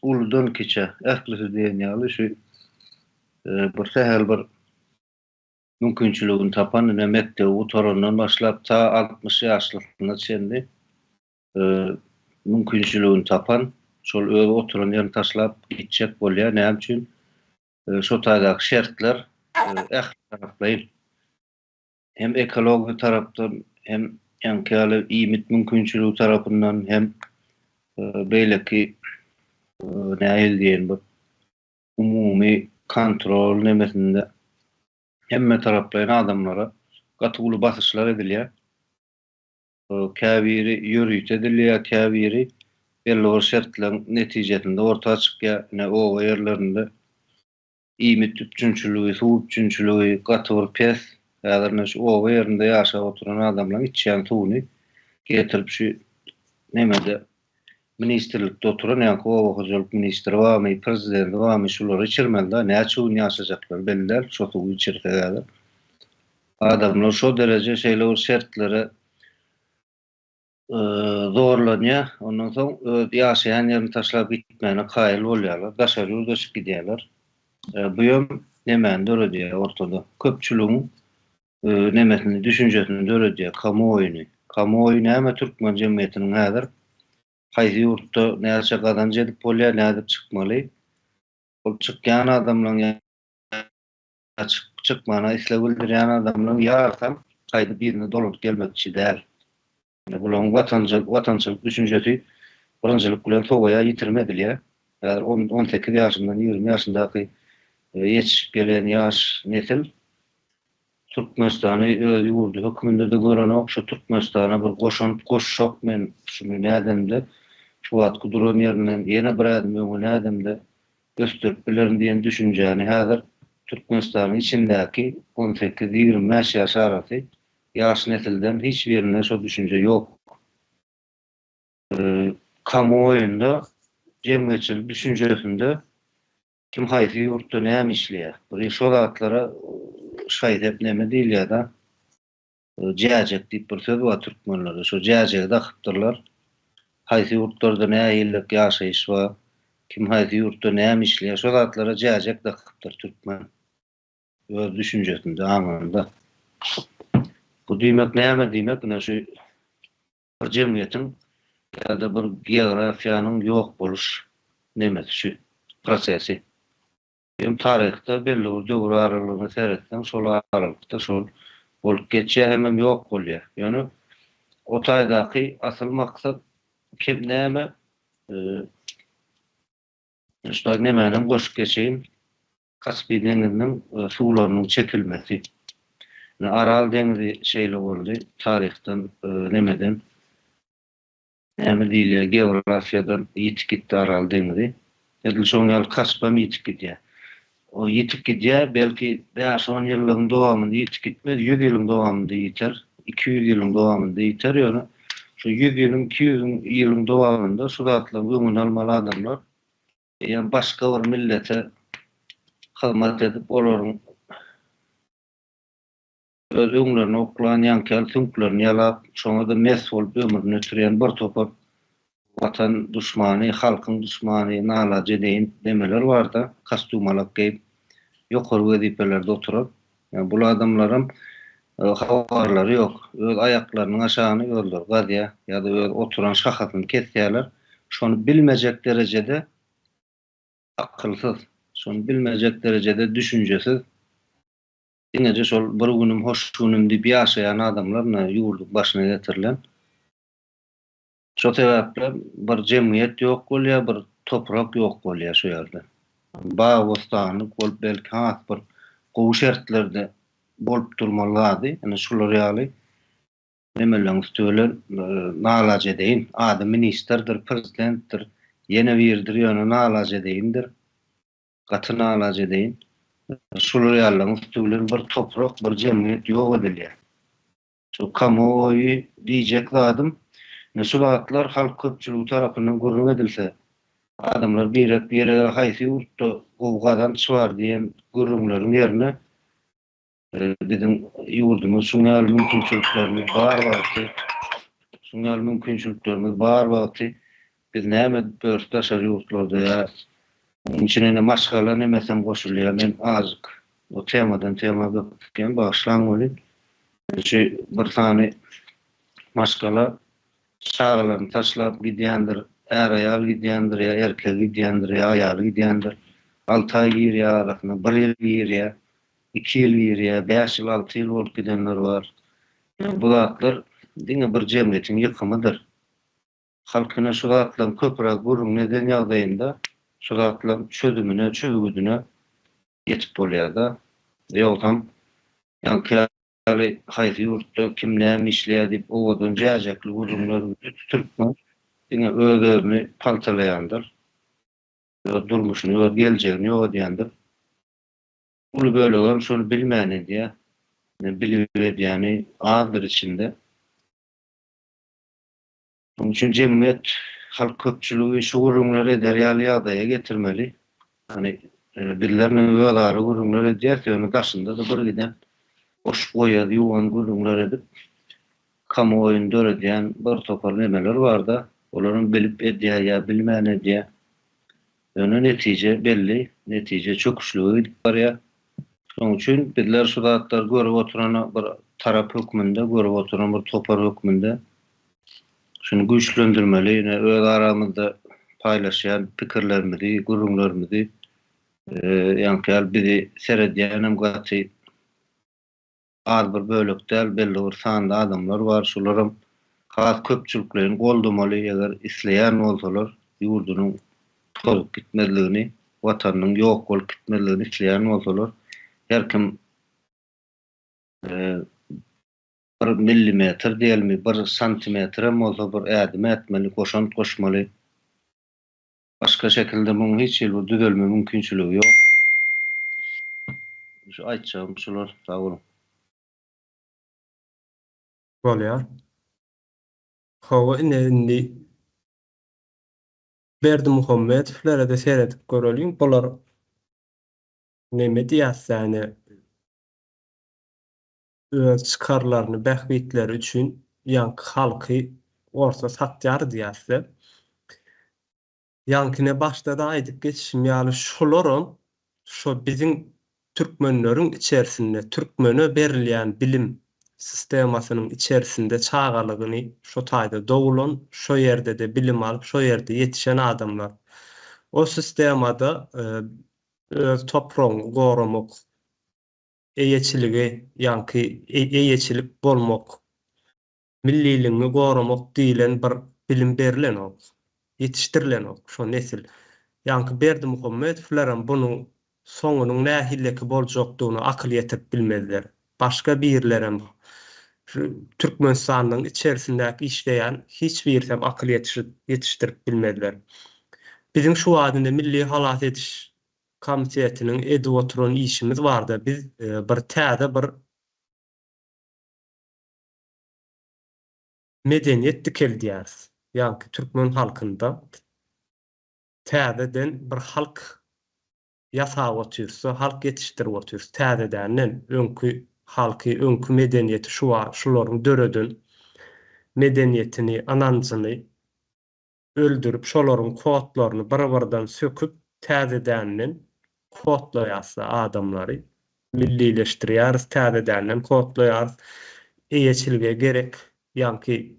uludan keçe, ählisi diýen ýaly şu bir sehel bir mümkinçiligini tapan mektebi otarandan başlap ta 60 ýaşlygyna çendi. Mümkinçiligini tapan şol öz otaran ýerine taşlap gitjek bolýar. Näme üçin? Şo taýdaky şertler tarapdaýyn. Hem ekologi tarapdan hem ýanky iýmit mümkinçiligi tarapyndan hem beýleki näýil diýen bu umumy kontrol nemesinde hemme tarapdaýyn adamlara gatyly basyşlar edilýär. Käbiri ýörüýt edilýär, käbiri belli şertlerin netijesinde ortaga çykýar. Ne o ýerlerinde iýmit üçinçiligi, suw üçinçiligi gatyly pes, häzirne şu o ýerinde ýaşap oturan adamlaryň içýän suwuny getirip şu nemede ministrlikde oturan ýa-ni Owakyjylyk ministri we prezident we şolary içirmeli-de näçe gün ýaşajaklar belliler, şo suwy içirýärler. Adamlar şo derece şeýle şertlere zorlanýar, ondan soň ýaşaýan ýerini taşlap gitmäne kaýyl bolýarlar, daşary ýurdaşyp gidýärler. Bu ýön nemeni döredýär ortada. Köpçüligiň nemesini, düşünjesini döredýär, kamuoyuny. Kamuoyu näme türkmen jemgyýetiniň häzir haýsy ýurtda näçe gazanç edip bolýar, näde çykmaly? Ol çykýan adamlaryň çykmana isleg bildirýän adamlaryň ýarsam haýdy birini dolup gelmekçi däl. Bulan watançylyk düşünjesi birinjilik bilen togaýa ýitirmedilýär. 18 ýaşyndan 20 ýaşyndaky ýetişip gelen ýaş nesil Türkmenistany öz ýurdu hökmünde de gören okşa Türkmenistana bir goşşok men şunu nädemde şu wagtky duran ýerinden ýene bir adam öňe nädemde gösterip bilerin diýen düşünjäni häzir Türkmenistanyň içindäki 18-20 ýaş arasy ýaş nesilden hiç birine şo düşünje ýok. Kamuoyunda jemgyýetçilik düşünjesinde kim haýsy ýurtda näme işleýär? Bir şol atlara şaýat hep näme diýilýär da? Jäjek diýip bir söz bar türkmenlerde. Şo jäjekde akypdyrlar. haýsy ýurtlarda näýillik ýaşaýyş bar, kim haýsy ýurtda näme işleýär, şol zatlara jäjek dakypdyr türkmen. Öz düşünjesinde anında. Bu diýmek näme diýmek? Näme şu bir jemgyýetiň ýa-da bir geografiýanyň ýok boluş nemesi şu prosesi. Hem taryhda belli bir döwür aralygyny seretsen, şol aralykda şol bolup geçýär hemem ýok bolýar. Ýöne o taýdaky asyl maksat kim näme şol nämenin goşup geçýin Kaspy deňiziniň suwlarynyň çekilmesi. Aral deňizi şeýle boldy, taryhdan nemeden näme diýilýär, geografiýadan ýitip gitdi Aral deňizi. Edil şoň ýaly Kaspy ýitip gidýär. O ýitip gidýär, belki 5-10 ýylyň dowamynda ýitip gitmez, 100 ýylyň dowamynda ýiter, 200 ýylyň dowamynda ýiter. Ýöne şu 100 ýylyň, 200 ýylyň dowamynda şu zatlar öňüne almaly adamlar ýa başga bir millete hyzmat edip olaryň öz öňlerini okulan ýankyl tünklerini ýalap, şoňa da mes bolup ömrüni ötüren bir topar watan düşmany, halkyň düşmany, nalaç edeýin demeler bar da, kostyum alap geyip ýokary wezipelerde oturup, ýani bu adamlarym habarlary ýok. Öz aýaklarynyň aşagyny görler, gadyýa ýa-da öz oturan şahatyny kesýärler. Şonu bilmejek derejede akylsyz, şonu bilmejek derejede düşünjesiz. Diňeje şol bir günüm hoş günüm diýip ýaşaýan adamlar ýurduň başyna getirilen. Şo sebäple bir jemgyýet ýok bolýar, bir toprak ýok bolýar şu ýerde. Baý bostany bolup belki has bir gowy şertlerde bolup durmaly. Ýani şular ýaly nemeleň üstülen nalaç edeýin, ady ministerdir, prezidentdir, ýene birdir, ýöne nalaç edeýindir. Gaty nalaç edeýin. Şular ýalyň üstülen bir toprak, bir jemgyýet ýok edilýär. Şu kamuoyu diýjek zadym, şulatlar halk köpçüligi tarapyndan gurrun edilse, adamlar bir ýere haýsy ýurtda gowgadan çybar diýen gurrunlaryň ýerine bizim ýurdumyz şuňal mümkinçiliklerimiz bar wagty, şuňal mümkinçiliklerimiz bar wagty biz näme börsdaşar ýurtlarda ýa içine maşgala nemesem goşulýar. Men azyk o temadan gitken başlanmaly. Şu bir tane maşgala şagalaryny taşlap gidýändir, äraýal gidýändir, ýa erkek gidýändir, ýa aýal gidýändir. 6 aý ýa arasyna 1 ýyl ýa 2 ýyl ýa 5 ýyl 6 ýyl bolup gidenler bar. Bu zatlar diňe bir jemgyýetiň ýykymydyr. Halkyna şu zatlaryň köpürak gurrun eden ýagdaýynda şu zatlaryň çözümine, çözgüdüne ýetip bolýar da. Ýogam ýanky haýsy ýurtda kim näme işleýär diýip owadan jäjekli gurrunlary tutupmy diňe özlerini paltalaýandyr. Durmuşyny, öz geljegini ýok edýändir. Ulu böyle olan şonu bilmäni diýe, bilip ýani azdyr içinde. Onun üçin jemgyýet halk köpçüligi şu gurrunlary derýaly ýagdaýa getirmeli. Hani birleriniň öýlary gurrunlary edýär, ýöne daşynda da bir giden oş goýar, ýuwan gurrunlar edip kamuoyuny döredýän bir topar nemeler bar da, olaryň bilip edýär ýa bilmäni edýär. Ýöne netije belli, netije çöküşlügi barýar. Şoň üçin bizler şu zatlar görüp oturan bir tarap hökmünde, görüp oturan bir topar hökmünde şunu güýçlendirmeli, ýene öz aramyzda paýlaşýan pikirlerimizi, gurrunlarymyzy ýanky bizi seredýän hem gaty az bir bölükde belli bir sanda adamlar bar, şolaryň has köpçüliklerini goldamaly, eger isleýän bolsalar ýurdunyň tozup gitmezligini, watanyň ýok bolup gitmezligini isleýän bolsalar, her kim bir millimetr diýelmi, bir santimetr bolsa bir ädim etmeli, goşan goşmaly. Başka şekilde muňa hiç ýyl düzelme mümkinçiligi ýok. Şu aýtjagym şular, sag bolun. Bolýar. Hawa indi Berdimuhammedowlere de seredip göreliň. Bular neme diýässäne öz çykarlaryny bähbitleri üçin ýanky halky orta satýar diýäse. Yankine başta da aydık geçişim ýaly şolaram şo bizim türkmenleriň içerisinde türkmene berilýän bilim sistemasynyň içerisinde çağalygyny şo taýda dowulan, şo ýerde de bilim alyp, şo ýerde ýetişen adamlar. O sistemada öz topragyny goramak, eýeçiligi, ýanky eýeçilik bolmak, milliligiňi goramak diýilen bir bilim berilen ok. Ýetişdirilen ok, şo nesil. Ýanky Berdimuhammedowylaram bunyň soňunyň nähilleki boljakdygyny akyl ýetirip bilmediler. Başga birlerem şu Türkmenistanyň içerisindäki işleýän hiç birsem akyl ýetişdirip bilmediler. Bizim şu adında Milli Halat Ediş Komitetiniň edip oturan işimiz bardy. Biz bir täze bir medeniýet dikel diýäris. Ýanky türkmen halkynda täzeden bir halk ýasap otursa, halk ýetişdirip otursa, täzedänden öňkü halky, öňkü medeniýeti şularyň döredin medeniýetini, ananjyny öldürüp, şolaryň kodlaryny bir-birden söküp, täzedänden kodlaýarsa adamlary millileşdirýär, täzedänden kodlaýar. Eýeçilige gerek, ýanky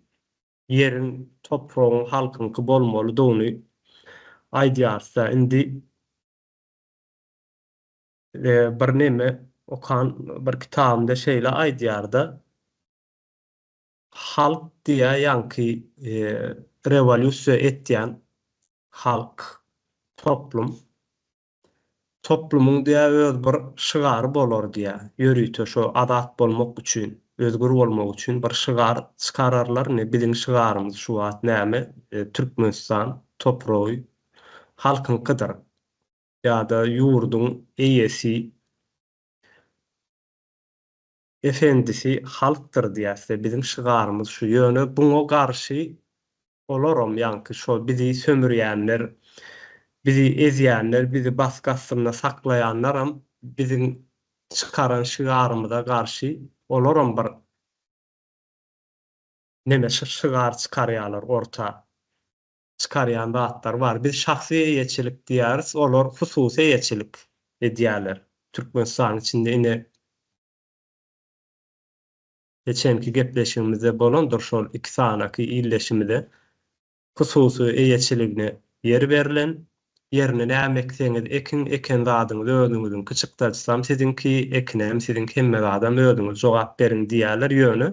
yerin, topragyň, halkynky bolmaly doguny aýdýarsa, indi bir neme okan bir kitabymda şeýle aýdýarda halk diýä ýanky revolýusiýa etýän halk, toplum, toplumyň diýä öz bir şygary bolar diýä. Ýörüýte şo adat bolmak üçin, özgür bolmak üçin bir şygar çykararlar. Ne biziň şygarymyz şu wagt näme? Türkmenistan topragy halkynkydyr. Ýa-da ýurduň eýesi, efendisi halkdyr diýäse biziň şygarymyz şu ýöne. Buňa garşy olaram ýanky şo bizi sömürýänler, bizi ezýänler, bizi baskı astyna saklaýanlaram biziň çykaran şygarymyza garşy olaram bir neme şygar çykarýarlar orta çykarýan zatlar bar. Biz şahsy eýeçilik diýäris, olar hususy eýeçilik edýärler. Türkmenistan içinde ine geçenki gepleşigimizde bolandyr şol iki sanaky illeşimide hususy eýeçiligine yer berilen, yerine näme ekseňiz eken zadyňyzy özüňiziň kyçykdarsam sizinki ekinem, sizinki hemme zadam özüňiz jogap berin diýerler ýöne.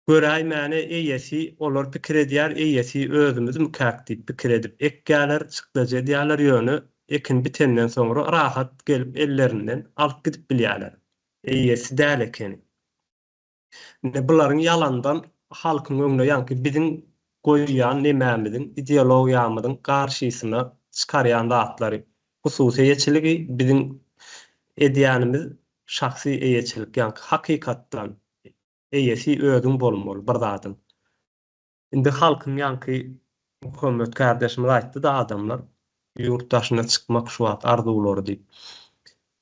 Göräý mäne eýesi olar pikir edýär, eýesi özümiz mükak diýip pikir edip ekkäler, çykdaja diýerler ýöne. Ekin bitenden soňra rahat gelip ellerinden alyp gidip bilýärler. Eýesi däl ekeni. Buların yalandan halkın öňüne ýanky biziň goýýan nemämiziň, ideologiýamyzyň garşysyna çykarýan zatlary, hususy eýeçiligi biziň edýänimiz şahsy eýeçilik, ýanky hakykatdan eýesi özüň bolmaly bir zadyň. Indi halkyn ýanky Muhammed kardeşimiz aýtdy da adamlar ýurtdaşyna çykmak şu wagt arzulary diýip.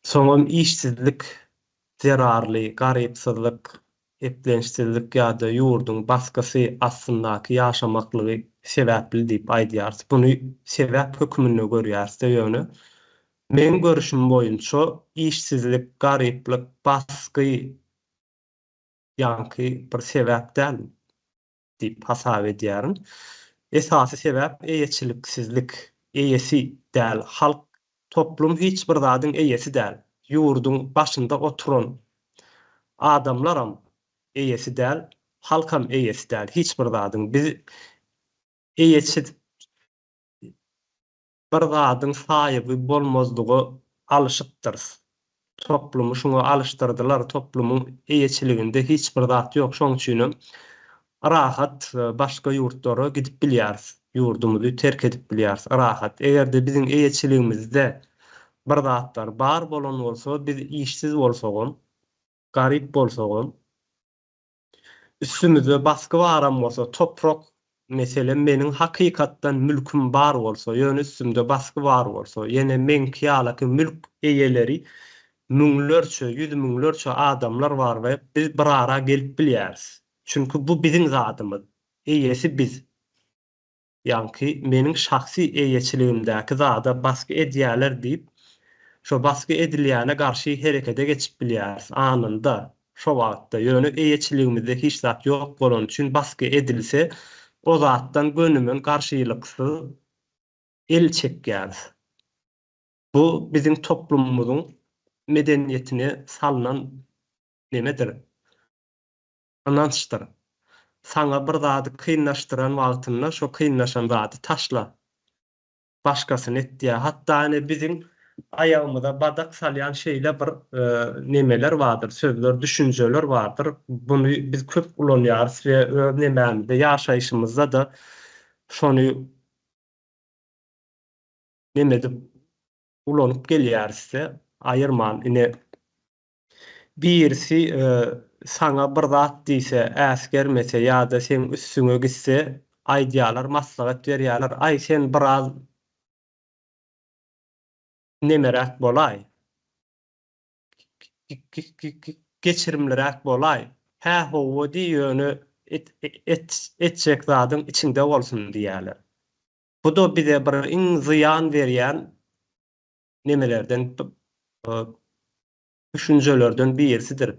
Soňam işsizlik, zerarly, garypsyzlyk, eplenşsizlik ýa-da ýurduň baskysy astyndaky ýaşamaklygy sebäpli diýip aýdýar. Buny sebäp hökmünde görýärse ýöne. Men görüşüm boýunça işsizlik, garyplyk, basky ýanky bir sebäp däl diýip hasap edýärin. Esasy sebäp eýeçiliksizlik, eýesi däl. Halk, toplum hiç bir zadyň eýesi däl. Ýurduň başynda oturan adamlaram eýesi däl, halkam eýesi däl. Hiç bir zadyň biz eýesi bir zadyň saýyby bolmazdygy alışypdyr. Toplumy şoňa alışdyrdylar. Toplumyň eýeçiliginde hiç bir zat ýok. Şoň üçin rahat başga ýurtlara gidip bilýäris. Ýurdumuzy terk edip bilýäris. Rahat. Egerde biziň eýeçiligimizde bir zatlar bar bolan bolsa, biz işsiz bolsagam, garyp bolsagam, üstümizde baskı baram bolsa, toprak mesele meniň hakykatdan mülküm bar bolsa, ýöne üstümde baskı bar bolsa, ýene men kiýalaky mülk eýeleri müňlerçe, ýüz müňlerçe adamlar bar we biz bir ara gelip bilýäris. Çünki bu biziň zadymyz. Eýesi biz. Ýanky meniň şahsy eýeçiligimdäki zada baskı edýärler diýip şo baskı edilýäne garşy herekete geçip bilýäris anynda. Şo wagtda ýöne eýeçiligimizde hiç zat ýok bolan üçin baskı edilse o zatdan gönümen garşylyksy el çekýäris. Bu bizim toplumumyzyň medeniýetine salynan nemedir? Anançdyr. Saňa bir zady kynlaşdyran wagtynda şo kynlaşan zady taşla. Başgasyny etdiýär. Hatda bizim ayağımıza badak salyan şeyle bir nemeler vardır, sözler, düşünceler vardır. Bunu biz köp kullanýarys ve nememde yaşayışımızda da şonu nemedip ulanyp gelýärse ayırman. Ine birisi sana bir zat diýse, äsgermese ýa-da sen üstüňe gitse, aýdýarlar, maslahat berýärler. Ay sen biraz nemerek bolay. Geçirimlerek bolay. Hä howa diýöni etjek zadyň içinde bolsun diýerler. Bu da bize bir ziyan berýän nemelerden düşüncelerden birisidir.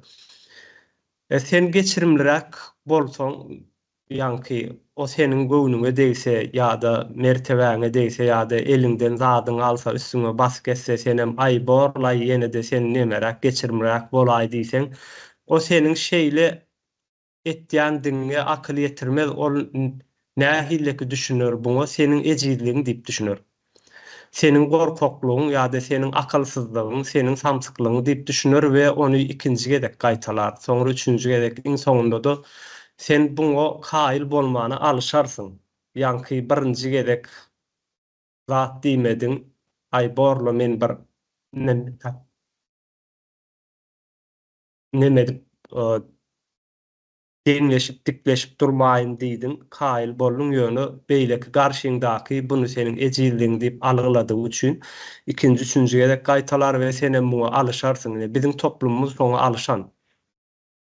Sen geçirimlerek bolsaň ýanky o senin göwnüňe değse ýa-da mertebeňe değse ýa-da elinden zadyň alsa üstüňe bas kesse senem ay borlay ýene-de sen nemerek geçirmerek bolay diýsen o senin şeýle etýän diňe akyl ýetirmez, ol nähilleki düşünür, buňa senin ejizligiň diýip düşünür. Senin gorkoklugyň ýa-da senin akylsyzlygyň, senin samsyklygyň diýip düşünür we onu ikinjige dek gaýtalar. Soňra üçünjige dek iň soňunda da sen buňa kaýyl bolmana alışarsın. Ýanky birinji gedek zat diýmediň, ay borla men bir nemedip deňleşip dikleşip durmaýyn diýdin, kaýyl boldun ýöne beýleki garşyňdaky bunu senin ejizligiň diýip algyladygy üçin ikinji üçünji gedek gaýtalar we sen buňa alışarsın. Bizim toplumumuz şoňa alışan.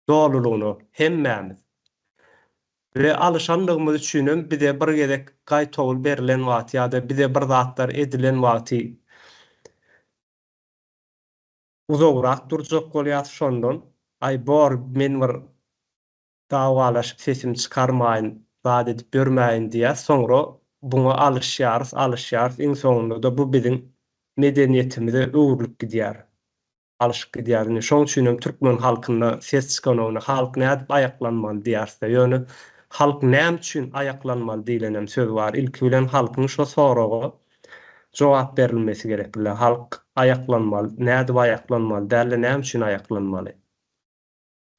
Dolulugyny hemmämiz ve alışanlygymyz üçin bize bir gedek gaýtowul berilen wagt ýa-da bize bir zatlar edilen wagty uzagrak durjak bolýar şondan ay bor men bir dawalaşyp sesim çykarmaýyn, zat edip bermäýin diýär. Soňra buňa alışýar. Iň soňunda da bu biziň medeniýetimize öwürlük gidýär. Alışyp gidýär. Şoň üçin türkmen halkyna ses çykanyny halk nädip aýaklanmaly diýärse, ýöne halk näme üçin aýaklanmaly diýlenem söz bar. Ilki bilen halkyň şo soragy jogap berilmesi gerekli. Halk aýaklanmaly, nädip aýaklanmaly, däl näme üçin aýaklanmaly?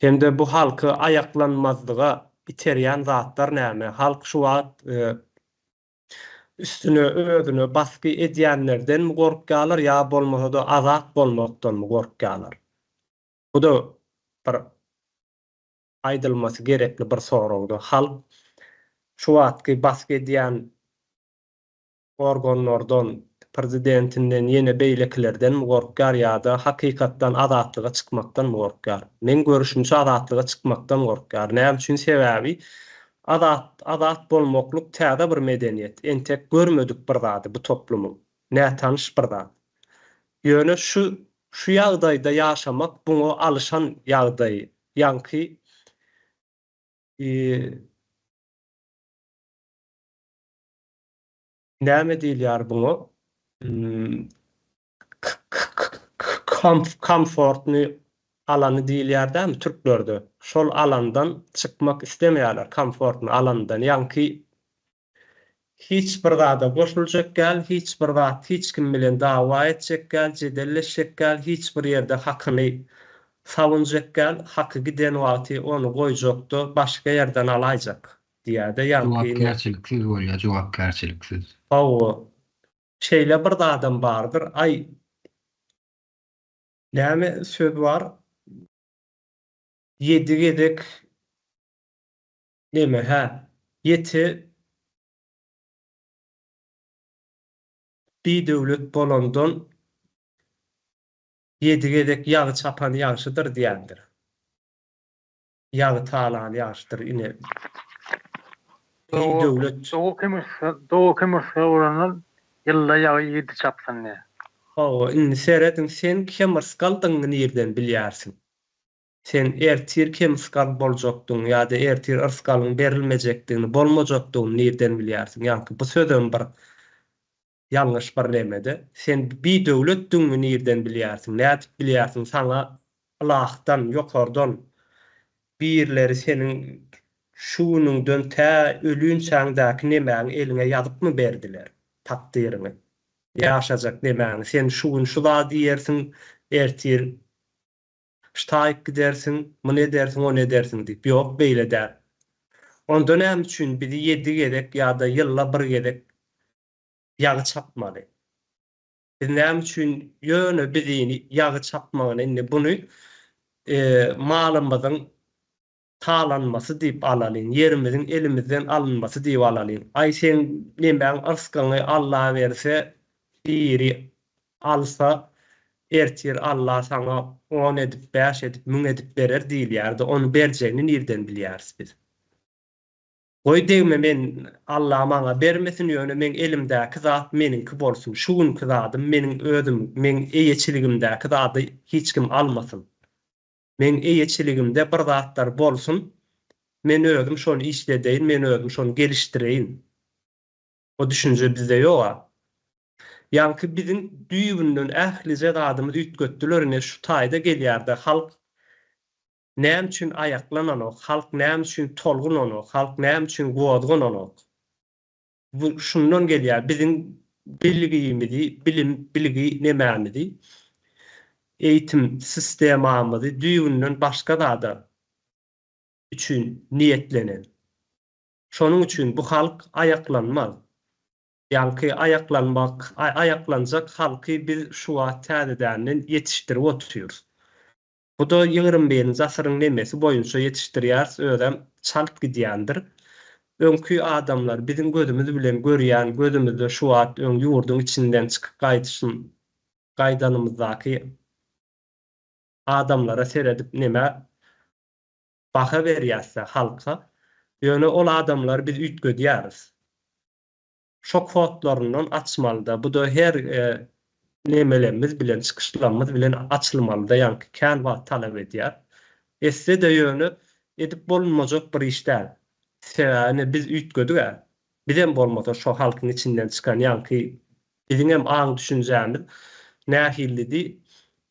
Hemde bu halky aýaklanmazlyga iterýän zatlar näme? Halk şu wagt üstüne özüne baskı edýänlerden mi gorkýarlar ýa bolmasa da azat bolmakdan mı gorkýarlar? Bu da bir aýdylmasy gerekli bir soragdy. Halk şu wagtky baskı edýän organlardan, prezidentinden, ýene beýleklerden mi gorkýar ýa-da hakykatdan azatlyga çykmakdan mı gorkýar? Men görüşümçe azatlyga çykmakdan gorkýar. Näme üçin sebäbi? Azat bolmaklyk täze bir medeniýet. Entek görmedik bir zady bu toplumyň. Nä tanış bir zat. Ýöne şu ýagdaýda ýaşamak buňa alışan ýagdaý. Ýanky näme diýilýär buňa? Komfortny alany diýilýär-dämi türklerde? Şol alandan çykmak istemýärler, komfortny alandan. Ýanky hiç bir zada goşuljak gel, hiç bir zat hiç kim bilen dawa etjek gel, jedelleşjek gel, hiç bir ýerde hakyny savunjak gel, haky giden wagty onu goýjakda başga ýerden alaýjak diýär-de. Ýanky Jogapkärçiliksiz bolýar, jogapkärçiliksiz. O şeýle bir adam bardyr. Ay näme söz var? Yedi gedek neme yeti bir döwlet bolandan yedi gedek ýagy çapan ýaşydyr diýendir. Ýagy talan ýaşydyr ine. döwlet Doğu kemirse olanlar yılda yağı yedi çapsın ne. o indi seredin sen kemirskaldığını nerden bilýärsiň? Sen ertir kemirskal boljakdyň ýa-da ertir ırskalın berilmejekdigini, bolmajakdygyny nerden bilýärsiň? Ýa-ni bu sözüm bir ýalňyş bir nemede. Sen bir döwletdiňmi nerden bilýärsiň? Nädip bilýärsiň? Saňa Allahdan, ýokardan birleri senin şunuňdan tä ölün çağdaky nemäni eline ýazypmy berdiler? Takdirini. Ýaşajak nemäni sen şuň şuda diýersiň, ertir ştaýyk gidersiň, muny edersiň, ony edersiň diýip. Ýok, beýle däl. Ondan hem üçin bizi 7 gerek ýa-da ýylla bir gerek ýagy çapmaly. Biz näme üçin ýöne bizini ýagy çapmagyny indi buny malymyzyň talanmasy diýip alalyn, ýerimizin elimizden alınmasy diýip alalyn. Ay sen nemäň ırskaňy Allah berse, biri alsa ertir Allah sana 10 edip 5 edip 1000 edip berer diýilýärdi. Onu berjegini nerden bilýäris biz? Oý diýme men Allah maňa bermesin ýöne men elimdäki zat meniňki bolsun. Şuňky zatym meniň özüm, men eýeçiligimdäki zaty hiç kim almasyn. Men eýeçiligimde bir zatlar bolsun. Men özüm şonu işledeýin, men özüm şonu gelişdireýin. O düşünje bizde ýok. Ýanky biziň düýbünden ählice zadymyz ütgötdilerine şu taýda gelýärdi. Halk näme üçin ayaklananok, halk näme üçin tolgunanok, halk näme üçin gowdgunanok. Bu şundan gelýär. Biziň bilgimizi, bilim bilgi nemämidi? Eğitim sistemamyzy düýbünden başga zada üçin niýetlenen. Şonuň üçin bu halk ayaklanmaz. Ýanky ayaklanjak halky biz şu wagt täzeden ýetişdirip oturýarys. Bu da 21-nji asyryň nemesi boýunça ýetişdirýär, öýdem çalyp gidýändir. Öňkü adamlar biziň gözümüz bilen görýän, gözümizde şu wagt öň ýurdun içinden çykyp gaýdyşyn gaýdanymyzdaky adamlara seredip neme baka berýärse halka, ýöne ol adamlar biz ütgödýäris. Şok fotlarından açmalyda. Bu da her nemelerimiz bilen, çıkışlarımız bilen açılmalyda, ýa-ni kän wagt talap edýär. Esse de ýöne edip bolmajak bir iş däl. Sebäbini biz ütgödük. Bilen bolmasa şo halkyň içinden çykan, ýa-ni biziň hem aň düşünjämiz nähillidi.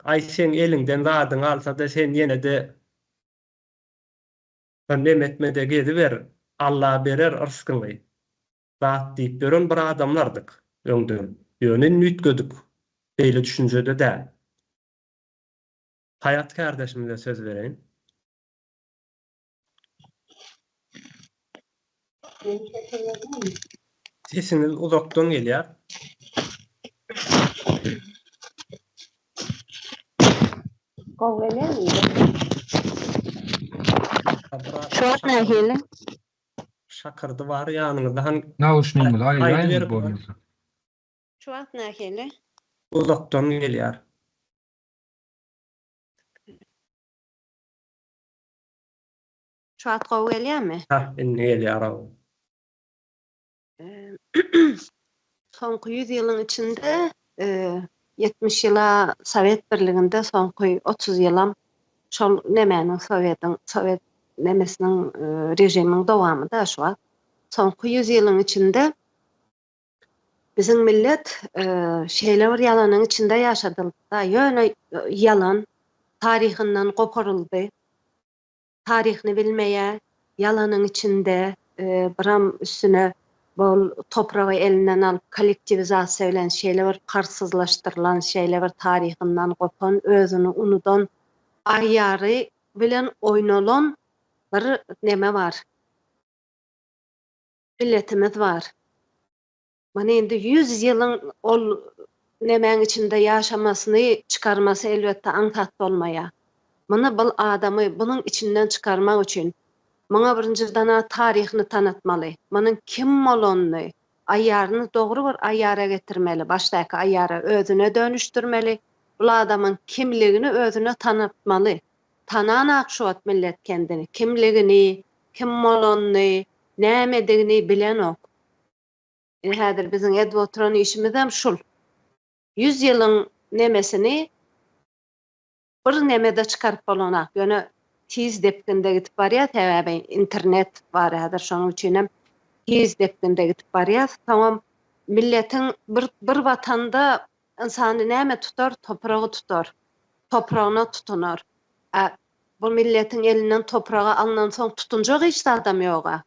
Ay sen elinden zadyň alsa da sen ýene de nemetmede gediber, Allah berer ırskyny. Zat diýip beren bir adamlardyk öňden. Ýöne ütgödük. Beýle düşünjede däl. Hayat kardeşimize söz bereýin. Sesiniz uzakdan gelýär. Şuat nähili? Şakırdı var ýanyňyzda. Naushniňyz Haydi aýryň ver bolmasa. Şuat nähili? Uzakdan gelýär. Şuat gowy gelýärmi? Ha, indi gelýär. Soňky 100 ýylyň içinde 70 ýyla Sowet Birliginde, soňky 30 ýylam şol nemäni Sowet nemesiniň rejimiň dowamyda şu wagt. Soňky 100 ýylyň içinde biziň millet şeýle bir ýalanyň içinde ýaşadylda, ýöne ýalan tarihinden goparyldy. Tarihini bilmeýär, ýalanyň içinde biram üstüne bol topragy elinden alıp kollektivizasiýa bilen şeýle bir karsızlaşdyrylan, şeýle bir tarihinden gopan, özüni unudan aýary bilen oynalan bir neme var. Milletimiz var. Mana endi 100 ýylyň ol nemäň içinde ýaşamasyny çykarmasy elbetde aňtat bolmaýar. Mana bu adamy bunyň içinden çykarmak üçin maňa birinjiden tarihini tanıtmaly. Manyň kim bolanyny, aýaryny dogry bir aýara getirmeli, başdaky aýara özüne dönüşdirmeli. Bu adamın kimligini özüne tanıtmaly. Tanan akşuat millet kendini, kimligini, kim bolanyny, nämedigini bilen ok. Häzir biziň edip oturan işimiz hem şul. 100 ýylyň nemesini bir nemede çıkarıp bolanak. Ýöne tiz depkinde gitip barýar, sebäbi internet bar häzir şonuň üçin hem tiz depkinde gitip barýar. Tamam, milletin bir watanda insany näme tutar? Topragy tutar. Topragyna tutunar. Bu milletin elinden toprağa alınan soň tutunjak hiç adam ýok.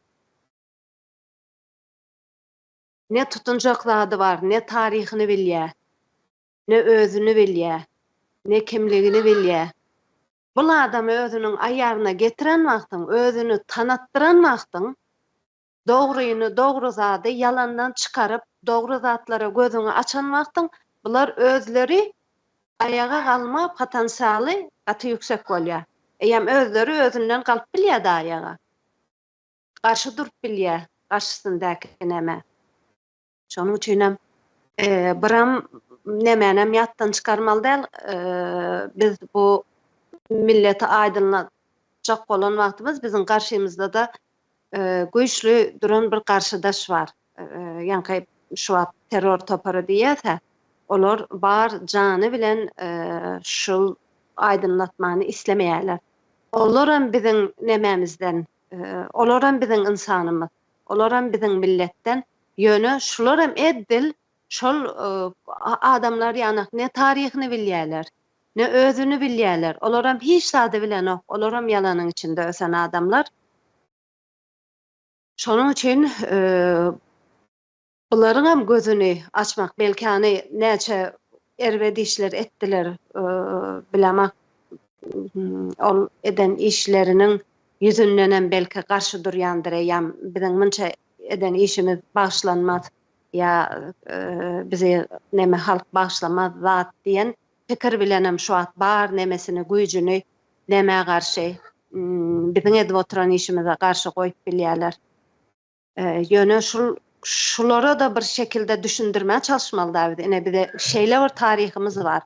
Ne tutunjaklady bar, ne taryhyny bilýär, ne özüni bilýär, ne kimligini bilýär. Bu adamy özüniň aýaryna getiren wagtyň, özüni tanatdyran wagtyň, dogryny, dogry zady yalandan çıkarıp, dogry zatlara gözüňi açan wagtyň, bular özleri ayağa kalma potansiýaly gaty yüksek bolýar. Eýem özleri özünden galyp bilýär da ayağa. Garşy durup bilýär, garşysyndaky näme. Şonuň üçin hem biram nemenem ýatdan çıkarmaly däl. Biz bu milleti aýdynlatjak bolan wagtymyz biziň garşymyzda da güýçlü duran bir garşydaş bar. Ýani şu terror topary diýerse, olar bar jany bilen şul aýdynlatmany islemeýärler. Olar hem biziň nememizden, olar hem biziň insanymyz, olar hem biziň milletden. Ýöne şular hem eddil, şol adamlar ýanak ne taryhyny bilýärler, ne özüni bilýärler. Olar hem hiç zady bilen ok, olar hem ýalanyň içinde ösen adamlar. Şonuň üçin bularyň hem gözüni açmak, belki näçe erbedi işler etdiler, bilemek, ol eden işleriniň ýüzünden hem belki garşy durýandyr, ýa biziň munça eden işimiz başlanmaz, ya bize neme halk bağışlamaz zat diyen fikir bilen hem şu at bar nemesini, güýjüni neme garşy biziň edip oturan işimize garşy goýup bilýärler. Ýöne şulara da bir şekilde düşündirmeye çalışmaly da biz. Ene bize şeýle bir taryhymyz bar.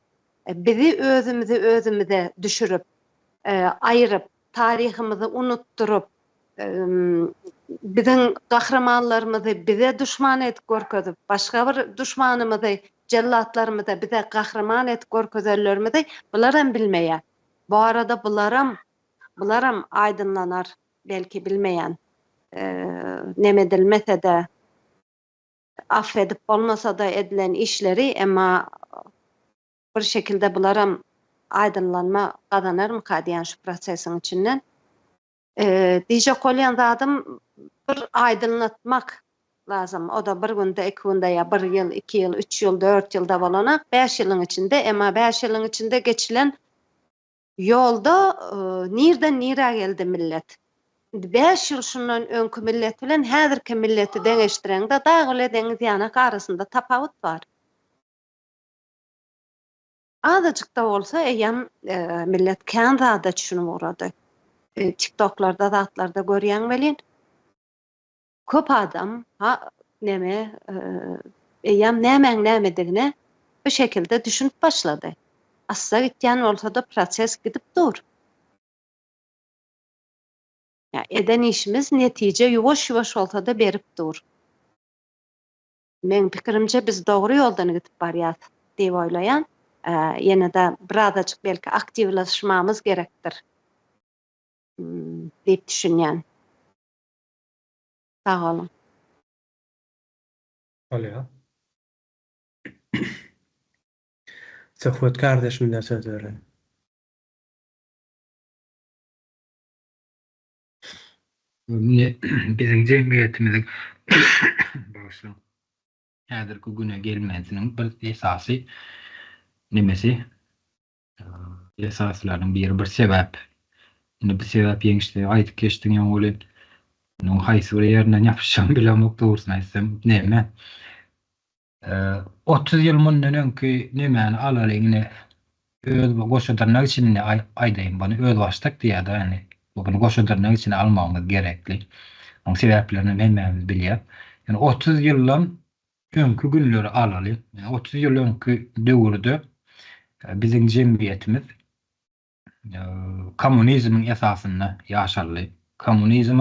Bizi özümüze düşürüp, aýryp, taryhymyzy unutturup, biziň gahramanlarymyzy bize düşman edip görkezip, başga bir düşmanymyzy, jellatlarymyzy bize gahraman edip görkezerlerimizi bular hem bilmeýär. Bu arada bular hem aýdynlanar, belki bilmeýän. Nemedilmese de, affedip bolmasa da edilen işleri, emma bir şekilde bular hem aýdynlanma gazanır mı diýen şu prosesiň içinden. Diýjek bolýan zadym bir aýdynlatmak lazım. O da bir günde, 2 günde, ya 1 ýyl, 2 ýyl, 3 ýyl, 4 ýylda bolanak, 5 ýylyň içinde, emma 5 ýylyň içinde geçilen ýolda nirden nire geldi millet. 5 ýyl şundan öňkü millet bilen häzirki milleti deňeşdireňde dagly deňiz ýanak arasynda tapawut bar. Azajyk da bolsa eýem millet kän zada düşünüp urady. TikTok'larda, zatlarda görýän welin. Köp adam eýem nämedigine bu şekilde düşünüp başlady. Assa gitýän bolsa da proses gidip dur. Ya eden işimiz netice ýuwaş bolsa da berip dur. Men pikirimçe biz dogry ýoldan gidip barýar diýip oýlaýan. Ýene-de bir azajyk belki aktivlaşmamız gerekdir. Diýip düşünýän. Sag olun. Olýar. Söhbet kardeşimden söz verin. Biziň jemgyýetimiziň başlyň häzirki güne gelmeziniň bir esasy nemesi, esaslaryň bir sebäp. Bu sebäp ýeňişde aýdyp geçdiň ýa-ni onun haýsy bir ýerinden ýapyşjam bilemok dogrusyny aýtsam näme? 30 ýyl mundan öňki nemäni alalygyny öz goşadyrnak içinde aýdaýyn bana öz başdak diýär da, ýani bunu goşadyrnak içine almamız gerekli. Onun sebäplerini bilmemiz bilýär. Yani 30 ýyldan öňkü günleri alaly. Yani 30 ýyl öňkü döwürde biziň jemgyýetimiz kommunizmiň esasynda ýaşarly. Kommunizm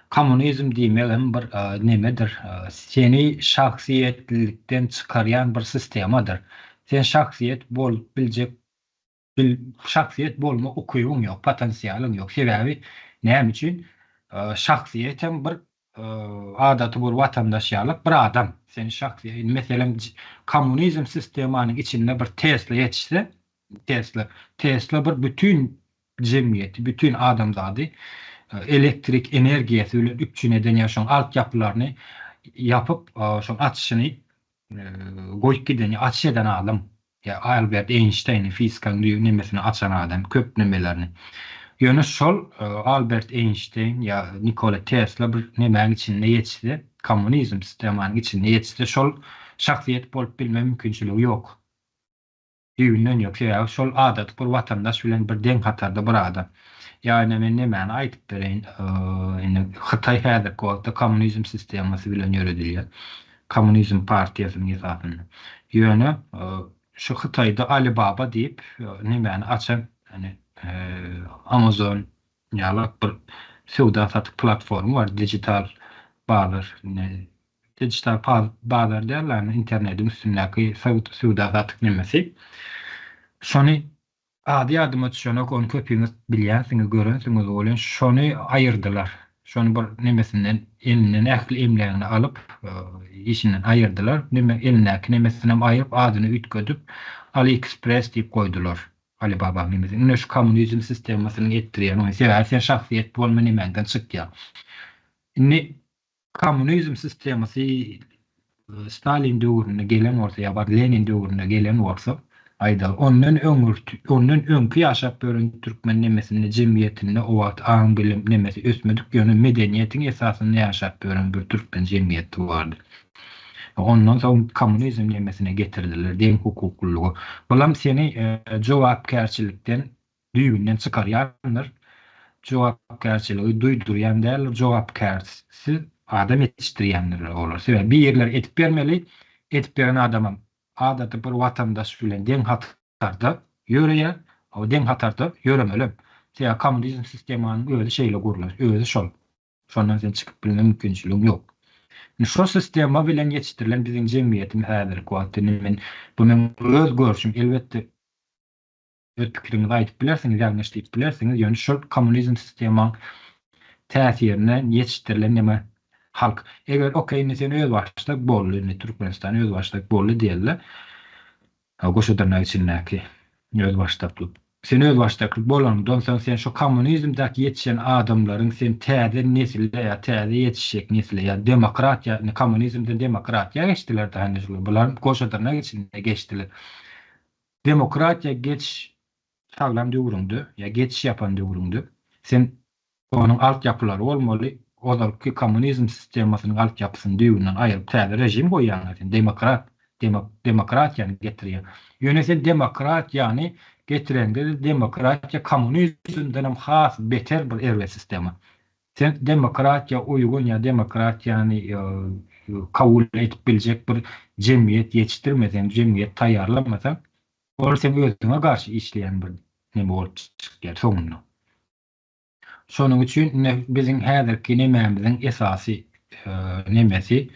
Komünizm diýmegem bir nemedir? Seni şahsiýetlilikden çykarýan bir sistemadyr. Sen şahsiýet bolup biljek şahsiýet bolma okuýuň ýok, potensiýalyň ýok. Sebäbi näme üçin? Şahsiýetem bir adaty bir watandaşýalyk bir adam. Sen şahsiýet, meselem komünizm sistemanyň içinde bir Tesla ýetişse, Tesla bir bütün jemgyýeti, bütün adamzady elektrik energiýesi bilen üçin eden ýaşan altyapylaryny yapıp şol açyşyny goýup giden, açyş eden adam. Ya Albert Einstein'in fizika nemesini açan adam, köp nemelerini. Ýöne şol Albert Einstein ya Nikola Tesla bir nemäň içinde ýetişdi, komünizm sistemanyň içinde ýetişdi. Şol şahsiýet bolup bilme mümkinçiligi ýok. Düýünden ýok. Ýa şol adat bir watandaş bilen bir deň hatarda bir adam. Ýani men nämäni aýdyp bereýin? Hytaý häzirki wagtda komünizm sistemasy bilen ýöredilýär. Komünizm partiýasynyň esasyny. Ýöne şu Hytaýda Alibaba diýip nämäni açan, Amazon ýaly bir sowda satyk platformy bar, dijital bazar, dijital bazar diýerler, internetin üstündäki sowda satyk nemesi. Şonu ady adyma düşenok onu köpüňiz bilýänsiňiz, görensiňiz bolan şonu aýyrdylar. Şonu bir nemesinden elinden ähli emlegini alyp işinden aýyrdylar. Neme elindäki nemesini aýyryp adyny ütgödüp AliExpress diýip goýdular. Alibaba nemesini. Şu komünizm sistemasyny etdirýän, o sen şahsiýet bolma nemänden çykýar. Indi komünizm sistemasy Stalin döwrüne gelen bolsa ýa Lenin döwrüne gelen bolsa aýdal ondan öňkü ýaşap bölen türkmen nemesini jemgyýetinde o wagt aň bilim nemesi ösmedik ýöne medeniýetiň esasyny ýaşap bölen bir türkmen jemgyýeti bardy. Ondan soň komünizm nemesine getirdiler, deň hukuklulygy. Bolam seni jogapkärçilikden düýünden çykarýandyr. Jogapkärçiligi duýdurýan däl, jogapkärsi adam yetiştirýändir olar. Sebäbi bir ýerler etip bermeli, etip beren adamam adaty bir watandaş bilen deň hatarda ýöreýär, o deň hatarda ýöremeli. Sebäbi komünizm sistemanyň öýle şeýle gurulýar, öýle şol. Şondan sen çykyp bilme mümkinçiligi ýok. Şu sistema bilen yetiştirilen bizim jemgyýetimiz häzirki wagtda men bu men öz görüşüm elbetde öz pikirimi aýdyp bilersiňiz, ýalňyş diýip bilersiňiz, ýöne şol komünizm sistemanyň täsirine yetiştirilen näme halk. Eger okey sen öz başlyk boldy, Türkmenistan öz başlyk boldy diýerler. Goşadan içindäki öz başlyk. Sen öz başlyk bolandan soň sen şu komünizmdäki yetişen adamlaryň sen täze nesilde ýa täze yetişek nesilde ýa demokratiýa, komünizmden demokratiýa geçdiler täze şol. Bular goşadan içinde geçdiler. Demokratiýa geç saglam döwrüňde ýa geçiş ýapan döwrüňde sen onuň altyapylary bolmaly. Olarky komünizm sistemasynyň altyapysyny düýünden aýryp täze rejim goýýan, demokratiýany getirýär. Ýöne sen demokratiýany getirende demokratiýa komünizmden hem has beter bir erwe sistema. Sen demokratiýa uygun ýa demokratiýany kabul etip biljek bir jemgyýet ýetişdirmesen, jemgyýet taýýarlamasan, ol sen özüňe garşy işleýän bir neme bolup çykýar soňunda. Şonuň üçin biziň häzirki nememiziň esasy nemesi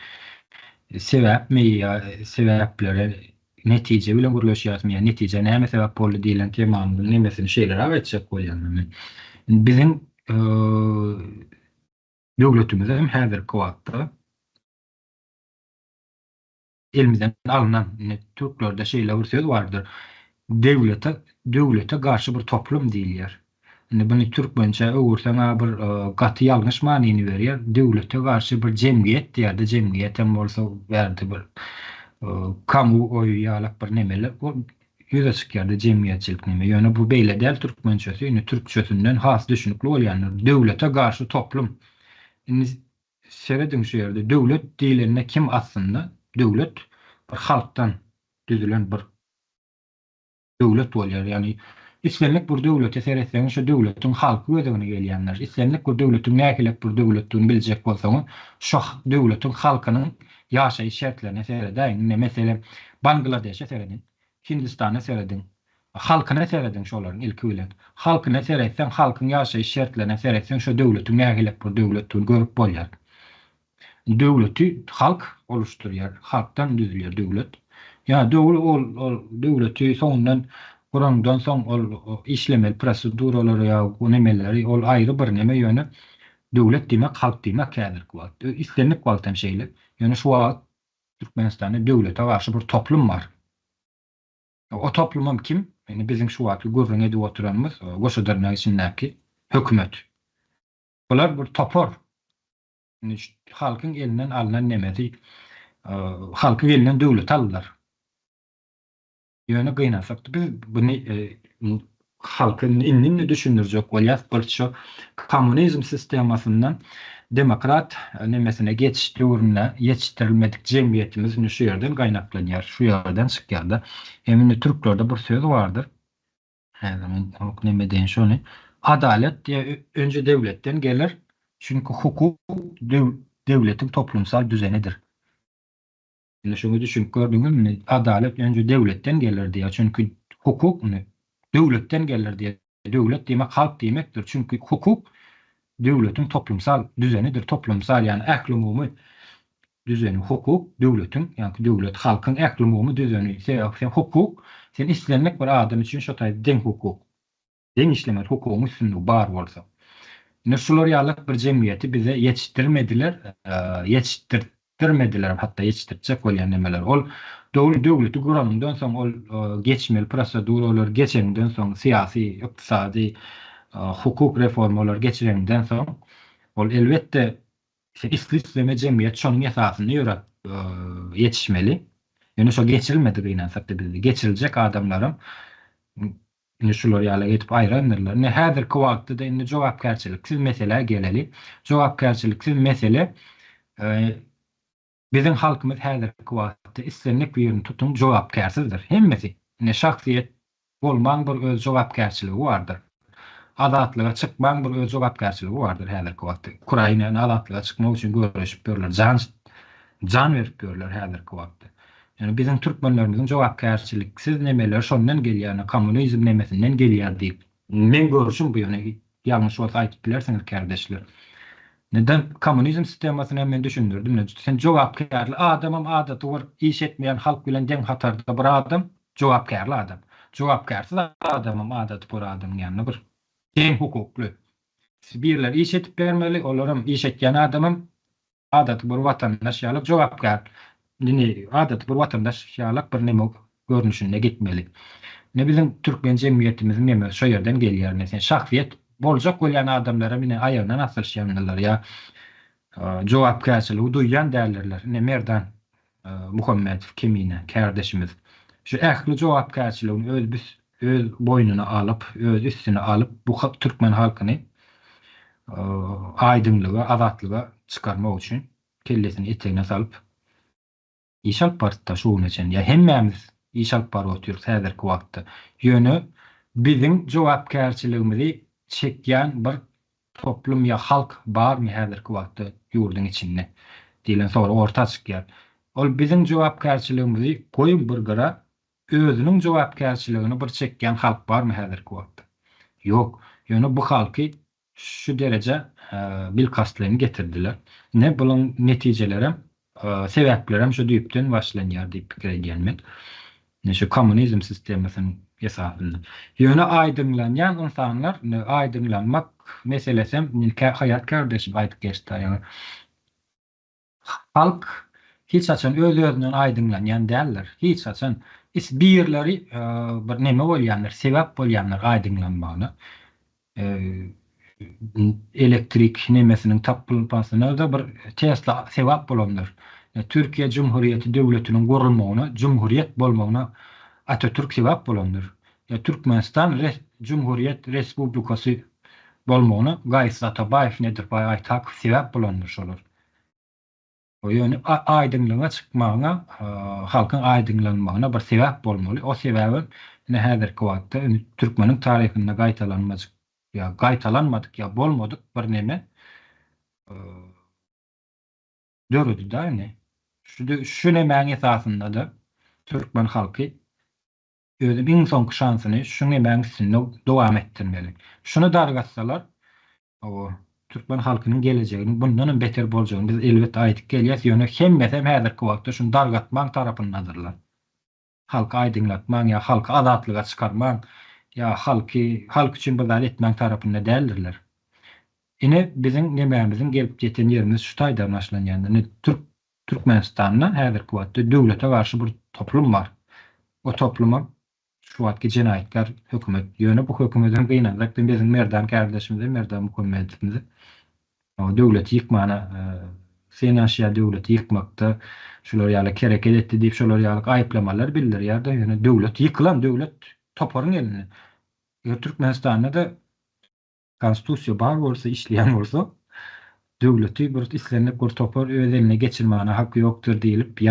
sebäpmi ýa sebäpleri netije bilen gurulýarmy ýa netije näme sebäp boldy diýilen temanyň nemesini şeýler awetjek bolýan. Biziň döwletimiz hem häzirki wagtda elimizden alınan Türklerde şeýle bir söz bardyr. Döwlete garşy bir toplum diýilýär. Bunu Türkmençe öwürseň bir gaty ýalňyş manyny berýär. Döwlete garşy bir jemgyýet diýerdi. Jemgyýet hem bolsa berdi bir kamu oýýalyk bir nemeler. Bu ýüze çykýardy jemgyýetçilik neme. Ýöne bu beýle däl türkmençesi, ýöne türkçesinden has düşünikli bolýanlar. Döwlete garşy toplum. Seredin şu ýerde döwlet diýilende kim aslında? Döwlet bir halkdan düzülen bir döwlet bolýar. Ýani İslenlik bir döwlete seretseň şu döwletiň halky gözüne gelýänler. İslenlik bir döwletiň näkilik bir döwletdiň biljek bolsaň, şu döwletiň halkynyň ýaşaýyş şertlerini seredin. Meselem Bangladeşe seredin, Hindistana seredin, halkyna seredin şolaryň ilki bilen. Halkyna seretsen, halkyň ýaşaýyş şertlerine seretsen, şo döwletiň nähilek bir döwletini görüp bolýar. Döwleti halk oluşturýar, halkdan düzülýär döwlet. Ya döwleti soňundan gurandan soň ol işlemeli proseduralary ýa nemeleri ol aýry bir neme ýöne döwlet diýmek halk diýmek kädir wagt. Islenip wagtam şeýle. Ýöne şu wagt Türkmenistanda döwlete garşy bir toplum bar. O toplumam kim? Yani bizim şu wagt gurrun edip oturanymyz goşadyrnyň içindäki hökümet. Bular bir topor. Halkyň elinden alınan nemeti halkyň elinden döwlet aldylar. Ýöne gynansak biz buny halkyň innini düşündirjek bolýar. Bir şu kommunizm sistemasyndan demokrat nemesine geçiş döwrüne yetiştirilmedik jemgyýetimiz şu ýerden gaýnaklanýar, şu ýerden çykýar-da. Hem türklerde bir söz bardyr. Her zaman neme diýen şonu. Adalet diye önce devletten gelir. Çünkü hukuk devletin toplumsal düzenidir. Yani şunu düşün, gördünüz mü? Adalet önce devletten gelir diye. Çünkü hukuk devletten gelir diye. Devlet demek halk demektir. Çünkü hukuk devletin toplumsal düzenidir. Toplumsal yani ahlumumu düzeni. Hukuk devletin yani devlet halkın ahlumumu düzeni. Sen hukuk sen istenmek bir adam için şotay den hukuk. Den işlemer hukumun üstünlüğü bar bolsa. Şular ýalyk bir jemgyýeti bize yetiştirmediler hatta yetiştirjek bolýan nemeler. Ol döwleti guranyndan soň ol geçmeli proseduralar geçenden soň syýasy, ykdysady, hukuk reformalar geçirenden soň ol elbetde isleýme jemgyýet şonuň esasyny ýöret yetişmeli. Ýöne şo geçirilmedi gynansak da bizde geçiriljek adamlarym şular ýaly etip aýrandyrlar. Ne häzirki wagtda indi jogapkärçiliksiz mesele geleli. Jogapkärçiliksiz mesele bizim halkymyz häzirki wagtda islenlik bir ýerini tutun jogapkärsizdir. Hemmesi ne şahsiýet bolmaň bir öz jogapkärçiligi bardyr. Adatlyga çykmaň bir öz jogapkärçiligi bardyr häzirki wagtda. Ukrainany adatlyga çykmak üçin görüşip görler. Jan berip görler häzirki wagtda. Yani bizim Türkmenlerimizin jogapkärçiliksiz nemeler şondan gelýär, kommunizm nemesinden gelýär diýip. Men görüşüm bu ýöne ýalňyş bolsa aýtyp bilersiňiz kardeşler. Neden kommunizm sistemasyny men düşündirdim. Sen jogapkärli adamam adaty bar, iş etmeýän halk bilen deň hatarda bir adam, jogapkärli adam. Jogapkärsiz adamam adaty bar adam ýanyna bir deň hukukly. Birler iş etip bermeli, olaram iş etýän adamam adaty bir watandaş ýalyk jogapkär. Dini adat bir vatandaş ýalyk bir neme görnüşine gitmeli. Ne bizim Türkmen jemgyýetimizin neme şo ýerden gelýär. Sen şahsiýet boljak bolýan adamlara mine aýagyna asylşýanlar ýa jogapkärçiligi duýan dällerler. Ne Merdan Muhammedow kimine kardeşimiz. Şu ähli jogapkärçiligini öz boynuna alyp, öz üstüne alyp bu Türkmen halkyny aýdynlyga, azatlyga çykarmak üçin kellesini etegine salyp iş alyp barda şuň üçin ýa hemmämiz iş alyp bar oturýar häzirki wagtda. Ýöne biziň jogapkärçiligimizi çekýän bir toplum ýa halk barmy häzirki wagtda ýurdun içinde diýilen soru orta çykýar. Ol biziň jogapkärçiligimizi goýup bir gara özüniň jogapkärçiligini bir çekýän halk barmy häzirki wagtda? Ýok. Ýöne bu halky şu derece bilkastlygyny getirdiler. Ne bulan netijeleri sebäplerim şu diýipden başlanýar diýip pikir edýänmen. Ne şu kommunizm sistemasynyň esasyny. Ýöne aýdynlanýan insanlar, aýdynlanmak meselesem hayat kardeşim aýdyp geçdi. Yani halk hiç açan öz-özünden aýdynlanýan däldir. Hiç açan birleri bir neme bolýanlar, sebäp bolýanlar aýdynlanmagyna. Elektrik nemesinin tapylmasyna da bir Tesla sebäp bolanlar. Türkiye Cumhuriyeti Devleti'nin gurulmagyna, Cumhuriyet bolmagyna Atatürk sebäp bolanlar. Türkmenistan Cumhuriyet Respublikasy bolmagyna Gaýsy Atabaýew Nedirbaý Aýtak sebäp bolanlar şolar. O ýöne aýdynlyga çykmagyna, halkyň aýdynlanmagyna bir sebäp bolmaly. O sebäbi häzirki wagtda Türkmeniň taryhyna gaýtalanmajak ýa gaýtalanmadyk ýa bolmadyk bir neme döredi da ne? Şu nemäň esasynda da Türkmen halky özüm iň soňky şansyny şunu näme üstünde dowam etdirmeli. Şunu dargatsalar, o Türkmen halkynyň gelejegini bundan beter boljagyny biz elbet aýdyp gelýäs. Ýöne hemmesem häzirki wagtda şunu dargatmak tarapyndadyrlar. Halka aýdyňlatmak ýa halka azatlyga çykarmak ýa halk üçin bir zat etmek tarapynda däldirler. Ine bizim nämämiziň gelip ýeten ýerimiz şu taýdan başlanýandy. Türkmenistanda häzirki wagtda döwlete garşy bir toplum bar. O topluma şu wagtky jenaýetler hökümet ýöne bu hökümetin gynanlykdy bizim merdan kardeşimiz, merdan muhammetimiz. O döwleti ýykmana, finansiýal döwleti ýykmakda şular ýaly kereket etdi diýip şular ýaly aýplamalar bildirýärdi. Ýöne döwlet ýykylan, döwlet toparyň elinde. Türkmenistanda da konstitusiýa bar bolsa, işleýän bolsa, döwleti bir islenip bir topar öz eline geçirmäne hakkı ýokdur diýilip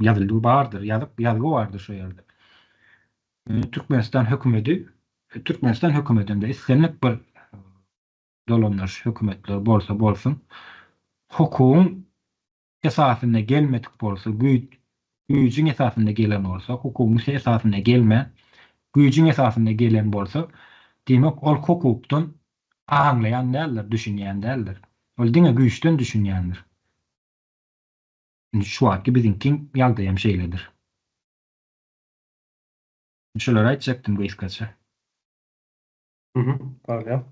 ýazyldy bardyr, ýazgy bardyr şo ýerde. Türkmenistan hökümetinde islenip bir dolanlar hökümetler bolsa bolsun, hukukyň esasynda gelmedik bolsa, güýjüň esasynda gelen bolsa, hukukyň esasynda gelme, güýjüň esasynda gelen bolsa, demek ol hukukdan aňlaýan däldir, düşünýän däldir. Ol diňe güýçden düşünýändir. Şu wagtky biziňki ýagdaýam şeýledir. Şolar aýtjakdym bu iskaça. Barýa.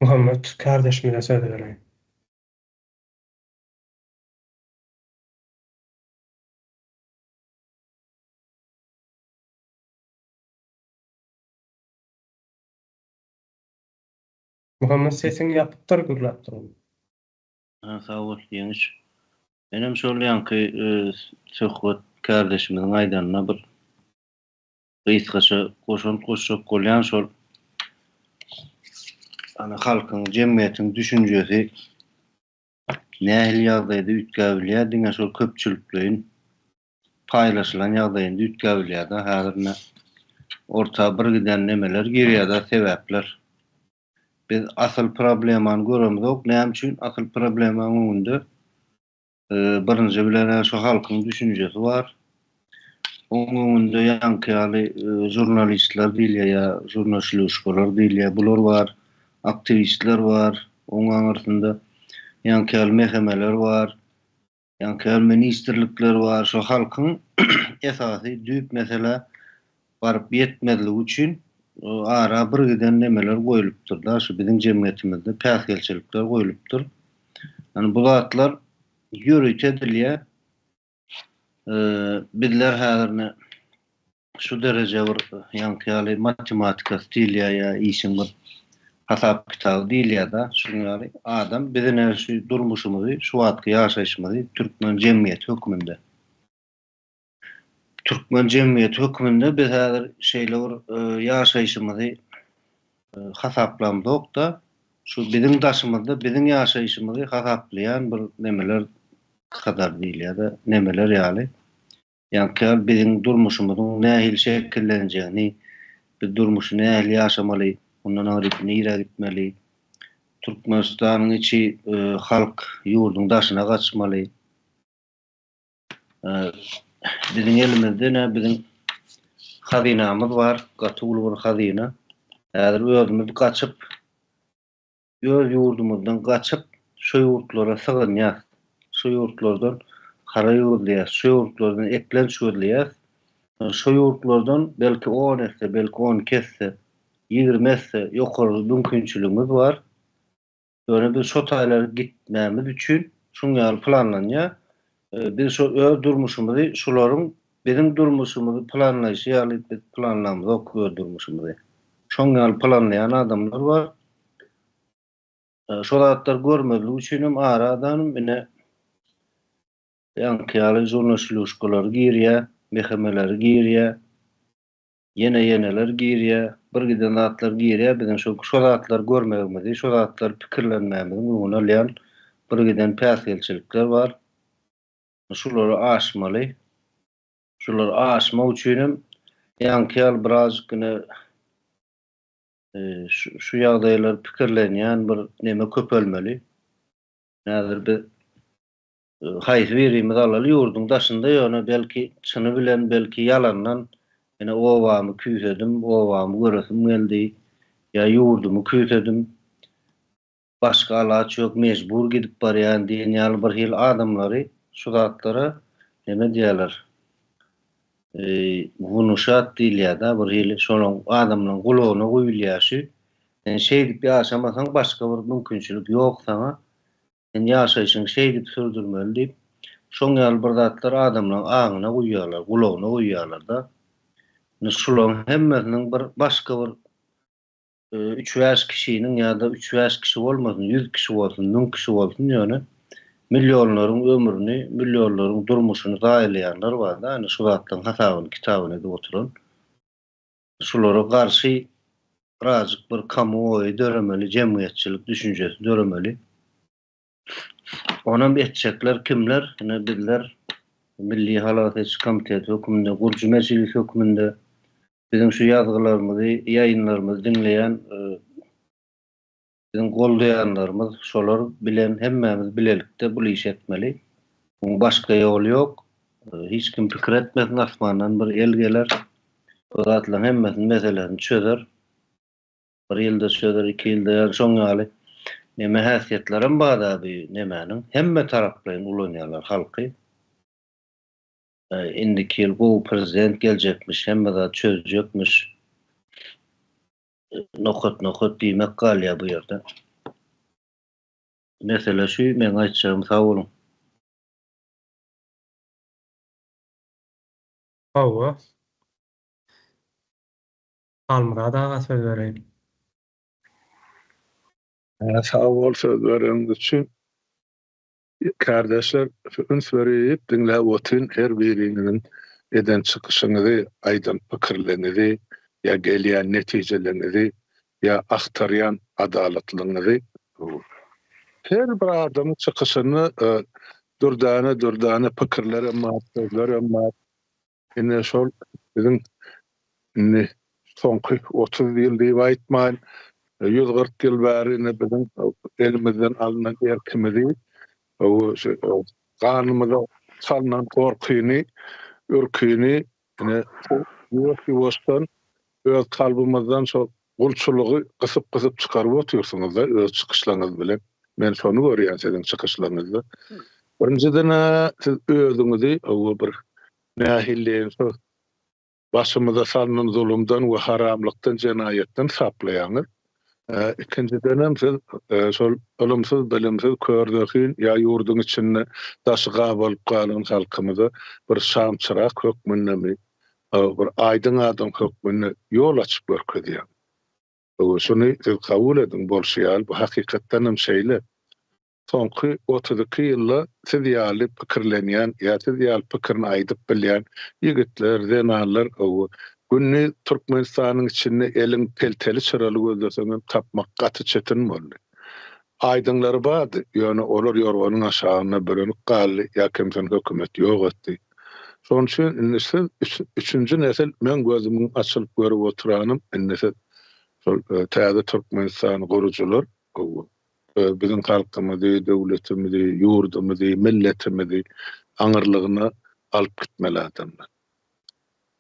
Muhammed kardeşime söz berýär. Muhammed sesini yapıpdyr, gürläpdir. Sağ ol ýeňiş. Benim şol ýanky söhbet kardeşimiň aýdanyna bir gysgaça goşup bolýan şol ana halkyň, jemgyýetiň düşünjesi nähili ýagdaýda ütgäbilýär diňe şol köpçüliklerin paýlaşylan ýagdaýynda ütgäbilýär da häzirne orta bir giden nemeler girýär da sebäpler. Biz asıl problemany göremizok. Näme üçin asıl problemanyň öňünde birinji bilen şu halkyň düşünjesi bar. Onuň öňünde ýanky jurnalistler diýilýär ýa jurnalistler diýilýär, bular bar, aktivistler bar, onuň arasynda ýanky mehemeler bar, ýanky ministrlikler bar. Şu halkyň esasy düýp mesele baryp ýetmediligi üçin ara bir giden nemeler goýulypdyr da, şu biziň jemgyýetimizde päsgelçilikler goýulypdyr. Yani bu zatlar ýöretedilýär. Bizler häzirne şu derece bir ýanky matematika diýilýär ýa işin bir hasap kitap diýilýär da, şuňary adam bizin şu durmuşymyzy, şu wagtky ýaşaýşymyzy Türkmen jemgyýeti hökmünde. Türkmen jemgyýeti hökmünde biz häzir şeýle ýaşaýşymyzy hasaplamyk da, şu biziň daşymyzda biziň ýaşaýşymyzy hasaplaýan bir nemeler kadar diýilýär da, nemeler ýaly. Ýanky biziň durmuşymyzyň nähili şekillenjegini, biz durmuşy nähili ýaşamaly, ondan aýryp näme gitmeli, Türkmenistanyň içi halk ýurduň daşyna gaçmaly. Biziň elimizde biziň hazinamyz bar, gatyly bir hazina. Häzir özümiz gaçyp, öz ýurdumyzdan gaçyp, şu ýurtlara sygynýar. Şu ýurtlardan hara ýurlýar, şu ýurtlardan eklen şöýlýär. Şu ýurtlardan belki 10 esse, belki 10 kesse, 20 esse ýokary mümkinçiligimiz bar. Öňe biz şu taýlara gitmämiz üçin şuňa planlanýar. Biz şu öz durmuşymyzy, şularyň biziň durmuşymyzy planlaýşy ýaly biz planlamyz öz durmuşymyzy. Şoňa planlaýan adamlar bar. Şu zatlar görmeli üçin aradan mine ýanky jurnalistler girýär, mehemeler girýär, yeneler girýär, bir giden zatlar girýär, biziň şu zatlar görmegimizi, şu zatlar pikirlenmegimizi muňa alýan bir giden päsgelçilikler bar. Şulary aşmaly. Şular aşma üçin ýanky biraz güne şu ýagdaýlar pikirlenýän bir neme köpelmeli. Näzir bir hayır verimiz alaly ýurdun daşynda ýöne belki çyny bilen belki yalandan ene owamy küýsedim, owamy göresim geldi. Ya ýurdumy küýsedim. Başga alaç ýok, mejbur gidip barýan diýen ýaly bir hil adamlary şu zatlara neme diýerler? Hunuşat diýilýär-de bir hil şonuň adamlaryň gulagyna goýulýaşy. Şeýdip ýaşamasaň başga bir mümkinçilik ýok sana. Ýaşaýşyň şeýdip sürdürmeli diýip şoň ýaly bir zatlar adamlaryň aňyna goýýarlar, gulagyna goýýarlar-da. Şolaryň hemmesiniň bir başga bir 3-5 kişinin ya da 3-5 kişi olmasın, 100 kişi olsun, 1000 kişi olsun ýöne milyonlaryň ömrüni, milyonlaryň durmuşyny zaýlaýanlar bar da, şu zatlaryň hasabyny, kitabyny edip oturan. Şolara garşy birazjyk bir kamuoý döremeli, jemgyýetçilik düşünjesi döremeli. Onam etjekler kimler? Ine bizler Milli Halat Etçi Komiteti hökümünde, Gurcu Meclis hökümünde bizim şu yazgılarımızı, yayınlarımızı dinleyen, bizim goldayanlarımız, şolar bilen, hemmemiz bilelikde bu iş etmeli. Başka yol yok. Hiç kim fikir etmesin, asmandan bir el geler. O zatlan hemmesin meselesini çözer. Bir yılda çözer, 2 yılda yani şoň ýaly. Neme häsiýetlerim bada bir nemenin. Hemme taraplaryň ulanýarlar halky. Indiki yıl bu prezident gelecekmiş, hemme de çözecekmiş. Nokot diýmek galýa bu ýerde. Mesele şu, men aýtjagym sag bolun. Hawa. Almurad ağa söz bereyim. Sağ ol söz vereniz için. Kardeşler, üns verip dinle otun her birinin eden çıkışını aydın pikirlerini ya gelýän netijelerini ya aktaryan adaletlerini her bir adamın çıkışını durdana pikirleri sözleri ine şol bizim soňky 30 ýyl diýip aýtmaýyn 140 ýyl bäri bizim elimizden alınan erkimizi o kanımda salınan korkuyu, ürküyünü yuvastan öz kalbimizden çok gulçuluğu kısıp çıkarıp otuyorsunuz da öz çıkışlarınız bile. Ben şonu görüyorum sizin çıkışlarınızda. Önceden siz özünüzü o bir nahilliğin başımıza salınan zulümden ve haramlıktan, cenayetten saplayanız. İkinciden hem siz ölümsüz, bilimsiz kördökün ya yurdun içinde daşıga bolup galan halkymyza bir şam çırak hökmünde bir aydın adam hökmünde yol açıp görkezýär. Şunu kabul edin bolşýar, bu hakykatdan hem şeýle. Soňky 32 ýylda siz ýaly pikirlenýän, ya siz ýaly pikirini aýdyp bilýän ýigitler, zenarlar günni Türkmenistanyň içinde elin pelteli çıraly gözleseňiz tapmak gaty çetin boldy. Aydınlary bardy, ýöne olar ýorganyň aşagyna bölenip galdy, ya kimsen hökümet ýok etdi. Şoň üçin üçüncü nesil men gözümi açylyp görüp oturanym, nesil täze Türkmenistan gurucular, bizim halkymyzy, döwletimizi, ýurdumuzy, milletimizi aňyrlygyna alyp gitmeli adamlar.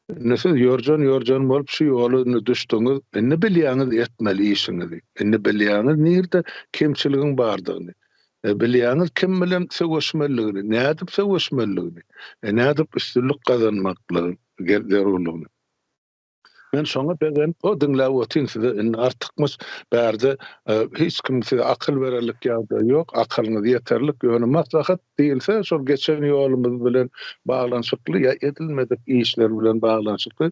Näse ýorjan bolup şu ýolyny düşdiňiz, indi bilýäňiz etmeli işiňizi. Indi bilýäňiz nirde kemçiligiň bardygyny. Bilýäňiz kim bilen söwüşmeliligini, nädip söwüşmeliligini, nädip üstünlük gazanmaklygyny, gerderligini. Men şoňa beren o dinläp otyn size artykmys bärde hiç kim size akyl bererlik ýagdaý ýok, akylyňyz ýeterlik ýöne maslahat diýilse şol geçen ýolumyz bilen baglanyşykly ýa edilmedik işler bilen baglanyşykly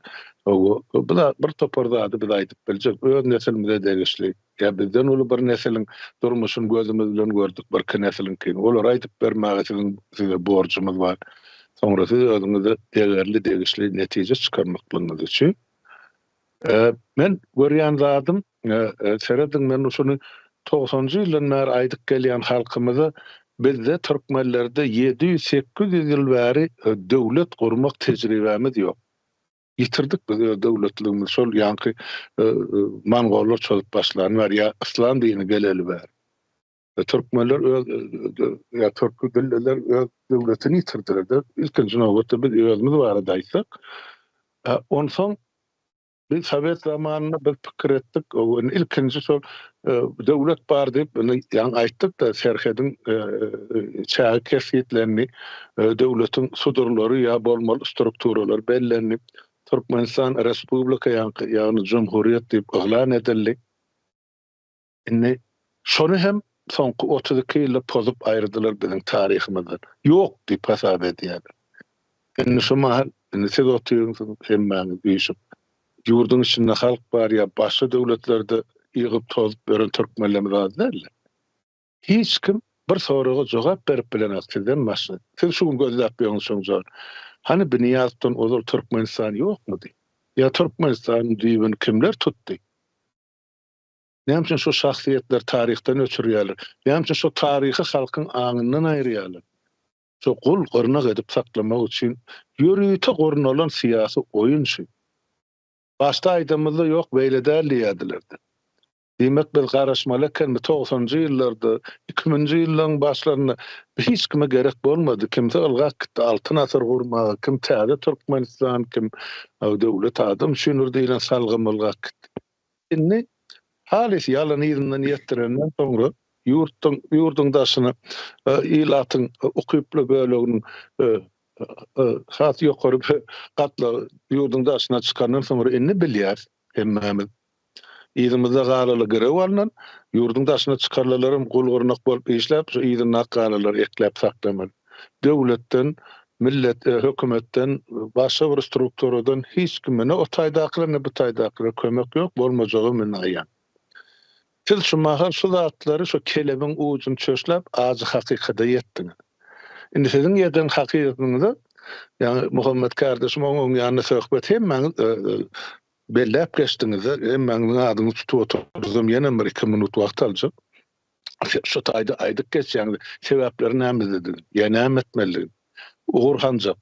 bir topardady biz aýdyp biljek öz nesilimize degişli ýa bizden uly bir nesiliň durmuşyny gözümüz bilen gördük bir nesiliň olar aýdyp bermäge size borjumyz bar. Soňra siz özüňize degärli degişli netije çykarmaklygyňyz üçin men görýän zatym seredin men şunu 90-njy ýyldan bäri aýdyp gelýän halkymyza bizde türkmenlerde 700-800 ýyl bäri döwlet gurmak tejribemiz ýok. Ýitirdik biz döwletligimiz şol ýanky Mongollar çöp başlany bar ýa islam dini geleli bäri. Türkmenler ya Türk diller öz döwletini ýitirdiler. İlkinji nowatda biz özümiz baradaysak, onsoň biz Sovet zamanında bir pikir etdik. O ilkinji şol döwlet bar diýip ýa aýtdyk da serhedin çağı kesitlerini döwletin sudurlary ýa bolmaly strukturalary bellenip Türkmenistan Respublika ýa-ni Cumhuriyet diýip oglan edildi. Indi şonu hem soňky 32 ýylda pozup aýrdylar biziň taryhymyzdan. Ýok diýip hasap edýär. Indi şu mahal siz oturuyorsunuz hemmäňiz düşüp. Yurdun içinde halk bar ya başka devletlerde yığıp tozup veren Türkmenlerimiz azlarlar. Hiç kim bir soruğa cevap berip bilen aktivden başladı. Siz şu gün gözlep ýoňşuňyz bar. Hani Biniýazdan ozal Türkmenistan ýokmy diýip. Ya Türkmenistan diýen kimler tutdy? Näme şu şahsiýetler taryhdan öçürýärler? Näme şu taryhy halkyň aňyndan aýrýarlar? Şu gul gornak edip saklamak üçin ýürüýte gornalan siýasy oýunçy. Başta aýdymyzda ýok beýle däldiýärdilerdi. Demek biz garaşmalyken 90-njy ýyllarda 2000-nji ýyllaryň başlaryna hiç kime gerek bolmady. Kimse ılgak gitdi, altyn asr gurmagy, kim täze Türkmenistan, kim döwlet adam şunur diýilen salgym ılgak gitdi. Indi halis ýalan ýerinden ýetdirenden soňra ýurdun daşyny ýylatyň okyply böleginiň hat ýokary gatla ýurdun daşyna çykandan soňra indi bilýär hemmämiz. Ýerimize galaly gerek bolan ýurdun daşyna çykarlarym gol-gornak bolup işläp, şu ýerden galalar eklep saklamaly. Döwletden, millet, hökümetden, başga bir strukturadan hiç kimine o taýdaklar ne bu taýdaklar kömek ýok bolmajagy men aýan. Siz şu mahal şu zatlary şu kelebiň ucunu çöşläp azy hakykata ýetdiňiz. Indi sizin ýeden hakykatyňyzda ýani Muhammed kardeşim oňň ýanyna söhbet hemmäň bellep geçdiňiz. Hemmäň adyny tutup oturdum ýene bir 2 minut wagt aljak. Şu taýda aýdyk geçýän sebäpleri näme dedi? Ýa näme etmeli? Uğurhanca.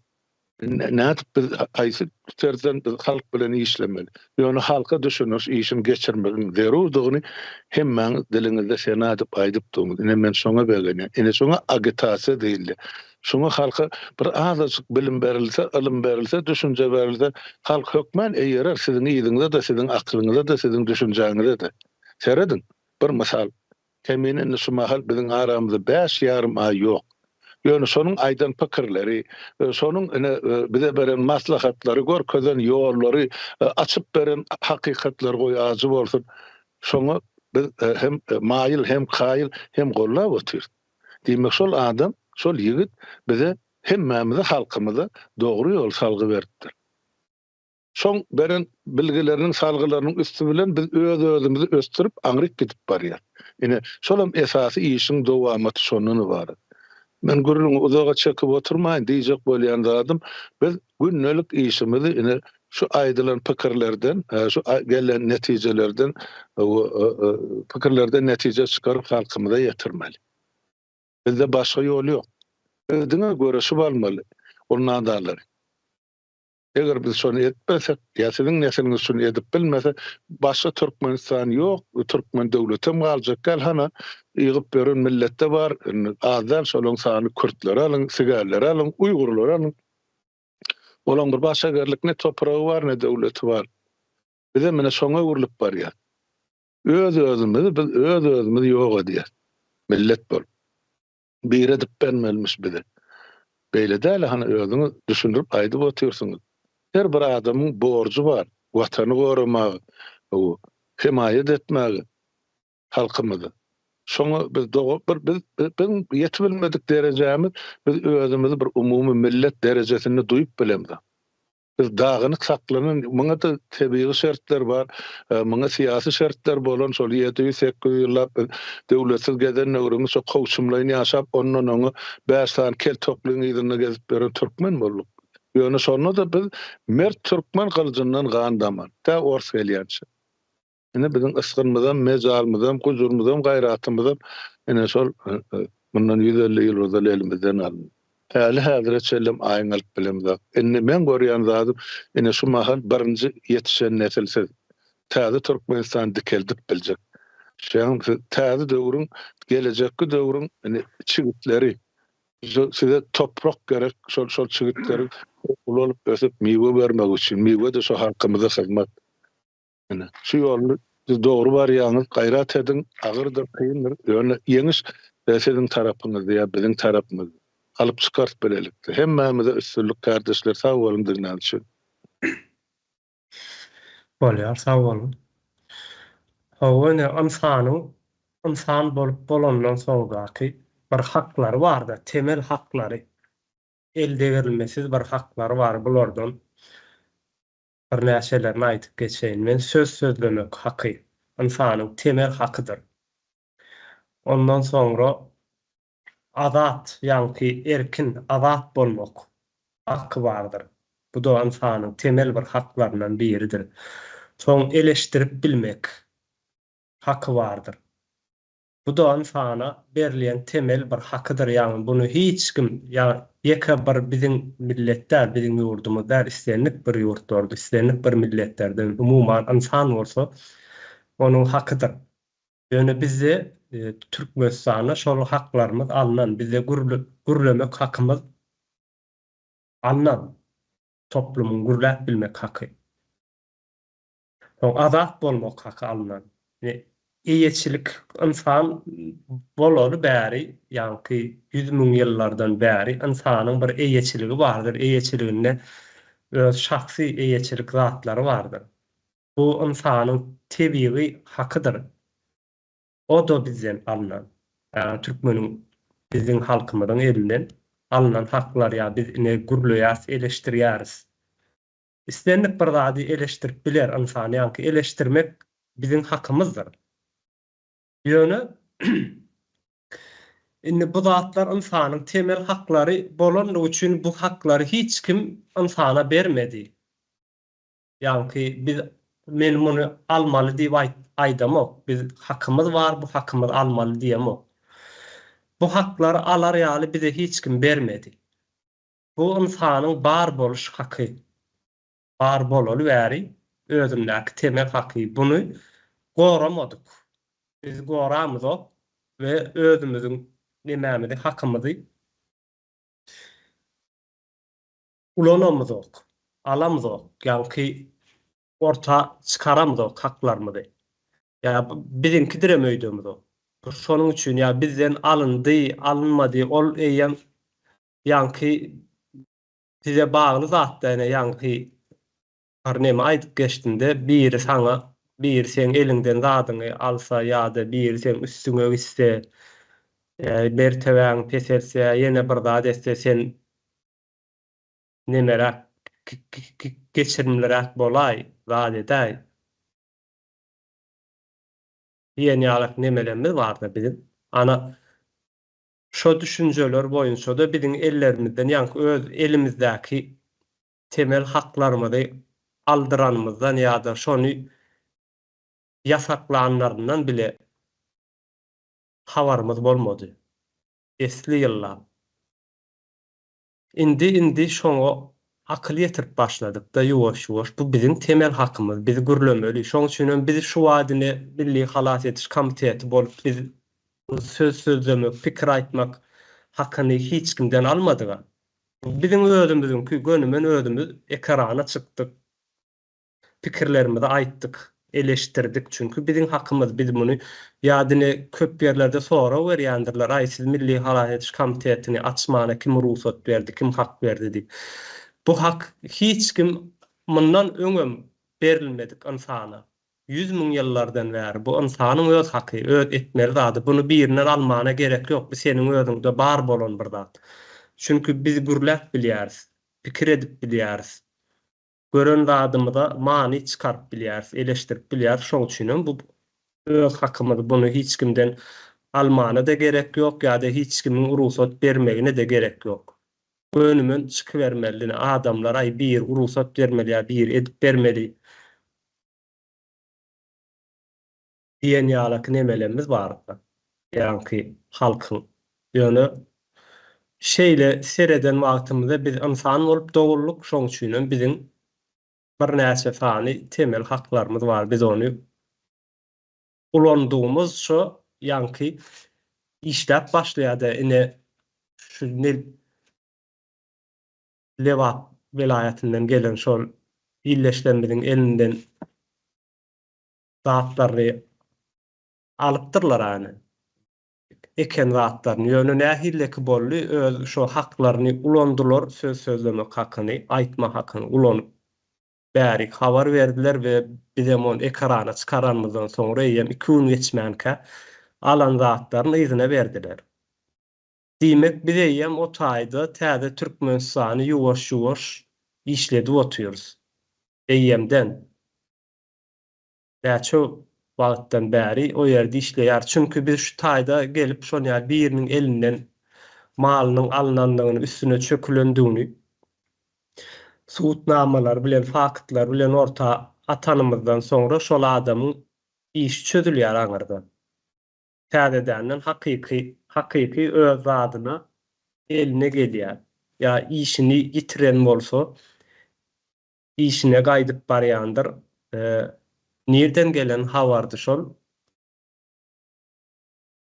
Nädip biz aýsy terden halk bilen işlemeli. Ýöne halka düşünür, işim geçirmeli. Zerurdygyny hemmäň diliňizde şenadyp aýdyp durýar. Ine men şoňa bergen. Ine şoňa agitasiýa diýildi. Şoňa halka bir azajyk bilim berilse, ilim berilse, düşünje berilse, halk hökmen eýerer siziň ýygyňyzda da, siziň aklyňyzda da, siziň düşünjeňizde de. Seredin. Bir misal. Teminen şu mahal biziň aramyzda 5 ýarym ay ýok. Ýöne şonuň aýdan pikirleri, şonuň bize beren maslahatlary, görkezen ýollary, açyp beren hakykatlar goýazy bolsun. Şoňa biz hem maýyl, hem kaýyl, hem gollap otyr. Demek şol adam, şol ýigit bize hemmämize halkymyza dogry ýol salgy berdi. Şoň beren bilgileriniň salgylarynyň üstü bilen biz özümizi östürip aňryk gidip barýar. Ine şolam esasy işiň dowamaty şonun bar. Men gurulun uzağa çekip oturmayın diýjek bolýan zadım. Biz günnelik işimizi ine şu aýdylan pikirlerden, şu gelen netijelerden, pikirlerden netije çykaryp halkymyza ýetirmeli. Bizde başga ýol ýok. Bizdiňe göre şu bolmaly. Ondan dalary. Eger biz şonu etmesek, ýa siziň nesliniz şunu edip bilmese, başga Türkmenistan ýok, Türkmen döwletem galjak gal hana ýygyp beren milletde bar, azdan şolaň sany Kürtler alyň, Sigerler alyň, Uýgurlar alyň. Olaň bir başga gerlik ne topragy bar, ne döwleti bar. Bize mene şoňa urulyp barýar. Öz-özümizi biz öz-özümizi ýok edýär. Millet bol. Bir edip bermelmiş bize. Beýle däl hana özüňi düşündirip aýdyp oturýarsyňyz. Her bir adamyň borjy bar. Watany gorumagy, himayet etmegi halkymyzy. Şoňa biz biz ýetibilmedik derejämiz, biz özümizi bir umumy millet derejesinde duýup bilemdi. Biz dagyny saklanan, muňa da tebii şertler bar, muňa syýasy şertler bolan şol 700-800 ýyllar döwletsiz geden öwrüňi şo gowşumlaryny ýaşap, ondan oňa bäşan kel toplaryň ýerine gezip beren türkmen bolduk. Ýöne şonu da biz mert türkmen galyjyndan gandaman. Ta ors gelýänçi. Ine biziň ysgynmyzdan, mezarmyzdan, gujurmyzdan, gaýratymyzdan ine şol bundan 150 ýyl özel elimizden aldy. Häli häzire çellem aýyn alyp bilemdi. Indi men görýän zadym ine şu mahal birinji ýetişen nesilsiz täze Türkmenistan dikeldip biljek. Şeň täze döwrüň, gelecekki döwrüň çigitleri, size toprak gerek, şol çigitleri ulup ösüp miwe bermek üçin, miwe de şu halkymyza hyzmat. Şu ýolny siz dogry barýaňyz, gaýrat edin, agyrdyr, kyndyr. Ýöne ýeňiş sizin tarapyňyzda ýa biziň tarapymyzda alyp çykart bilelikdi. Hemmemize üstünlük kardeşler, sag bolun diňden üçin. Bolýar, sag bolun. Howene insan bolup bolandan soňraky bir haklary bardy, temel haklary. Elde berilmesiz bir haklary bar. Bulardan bir näçelerini aýdyp geçeýin. Men söz sözlemek haky insanyň temel hakydyr. Ondan soňra azat, ýa-ni erkin azat bolmak haky bardyr. Bu da insanyň temel bir haklaryndan biridir. Soň eleştirip bilmek haky bardyr. Bu da insana berilen temel bir hakydyr. Ýani bunu hiç kim, ýa ýeka bir biziň milletler, biziň ýurdumyzda istenlik bir ýurtlarda, istenlik bir milletlerden umuman insan bolsa, onuň hakydyr. Ýöne bizi Türkmenistana şol haklarymyz alınan, bize gürlemek hakymyz alınan, toplumyň gürläp bilmek haky. Soň azat bolmak haky alınan. Eýetçilik insan bolaly bäri, ýa-ni 100.000 ýyllardan bäri insanyň bir eýetçiligi bardyr. Eýetçiliginde öz şahsy eýetçilik zatlary bardyr. Bu insanyň tebii hakydyr. O da bizden alınan, Türkmeniň, biziň halkymyzyň elinden alınan haklar ýa biz ine gürleýäs, eleştirýäris. İstenlik bir zady eleştirip biler insan, ýa-ni eleştirmek biziň hakymyzdyr. Ýöne indi bu zatlar insanyň temel haklary bolanlygy üçin bu haklary hiç kim insana bermedi. Ýa-ni men muny almaly diýip aýdamak, biz hakymyz bar, bu hakymyz almaly diýemek. Bu haklary alar ýaly bize hiç kim bermedi. Bu insanyň bar boluş haky. Bar bolaly bäri özündäki temel haky. Bunu goramadyk. Biz goramyzok we özümüziň nämämidi, hakymyzy ulanamyzok, alamyzok, ýa-ni orta çıkaramyzok haklarymyzy. Ya biziňki diremöýdümüz. Şonuň üçin ýa bizden alındy, alınmady, ol eýen ýa-ni bize bagly zatda ýa-ni arnemy aýdyp geçdinde biri sana, biri sen elinden zadyny alsa ýa-da biri sen üstüňe gitse, bir täwäň peselse, ýene bir zat etse sen nemerek geçirimlerek bolay, zat edäý. Ýene ýaly nemelerimiz bardy bizim. Ana şo düşünjeler boýunça da biziň ellerimizden, ýa-ni öz elimizdäki temel haklarymyzy aldyranymyzdan ýa-da şonu ýasaklanlaryndan bile habarymyz bolmady. Esli ýyllar. Indi şoňa akıl ýetirip başladyk da ýuwaş-ýuwaş bu biziň temel hakymyz, bizi gürlemeli. Şoň üçin biz şu wadyny Milli Halas etiş komiteti bolup biz söz sözlemek, pikir aýtmak hakyny hiç kimden almadyk. Biziň özümiziň gönümen özümüz ekrana çykdyk. Pikirlerimizi aýtdyk, eleştirdik çünkü biziň hakymyz, biz bunu ýadyny köp ýerlerde sonra berýändirler. Aý siz Milli Halas etiş komitetini açmana kim ruhsat berdi, kim hak berdi diýip. Bu hak hiç kim mundan öňem berilmedik insana. 100.000 ýyllardan bäri bu insanyň öz haky, öz etmeli zady. Bunu birinden almana gerek ýok. Bu seniň özüňde bar bolan bir zat. Çünkü biz gürläp bilýäris, pikir edip bilýäris. Gören zadymyza mani çıkarıp bilýäris, eleştirip bilýäris. Şoň üçin bu öz hakymyz, bunu hiç kimden almana da gerek ýok, ýa-da hiç kimin ruhsat bermegine de gerek ýok. Önümün çıkıvermeli, adamlar ay bir ruhsat vermeli ya bir edip bermeli diyen ýaly nemelerimiz bardy. Ýa-ni halkyň ýöne şeýle sereden wagtymyzda biz insan bolup dogurluk, şoň üçin biziň bir näçe sany temel haklarymyz bar. Biz onu ulanduğumuz şu yankı işler başlayadı. Ine şu Lewat vilayetinden gelen şol illeşlenmenin elinden zatları alıptırlar yani. Eken zatlarını yönüne hilleki bollu öz şu haklarını ulandılar, söz sözlemek hakkını, aytma hakkını ulanıp bärik habar verdiler ve bizemon ekrana çıkaranmızdan sonra ýem 2 gün geçmänkä alan zatlaryny izine berdiler. Diýmek biz ýem o taýda täze Türkmenistany ýuwaş-ýuwaş işledi oturýarys. Eýemden näçe wagtdan bäri o ýerde işleýär. Çünki biz şu taýda gelip şonu ýa biriniň elinden malynyň alynandygyny üstüne çökülendigini suutnamalar bilen faktlar bilen orta atanymyzdan sonra şol adamyň iş çözülýär aňyrda. Täzedänden hakyky öz zadyna eline gelýär. Ya işini ýitiren bolsa işine gaýdyp barýandyr. Nerden gelen habardy şol?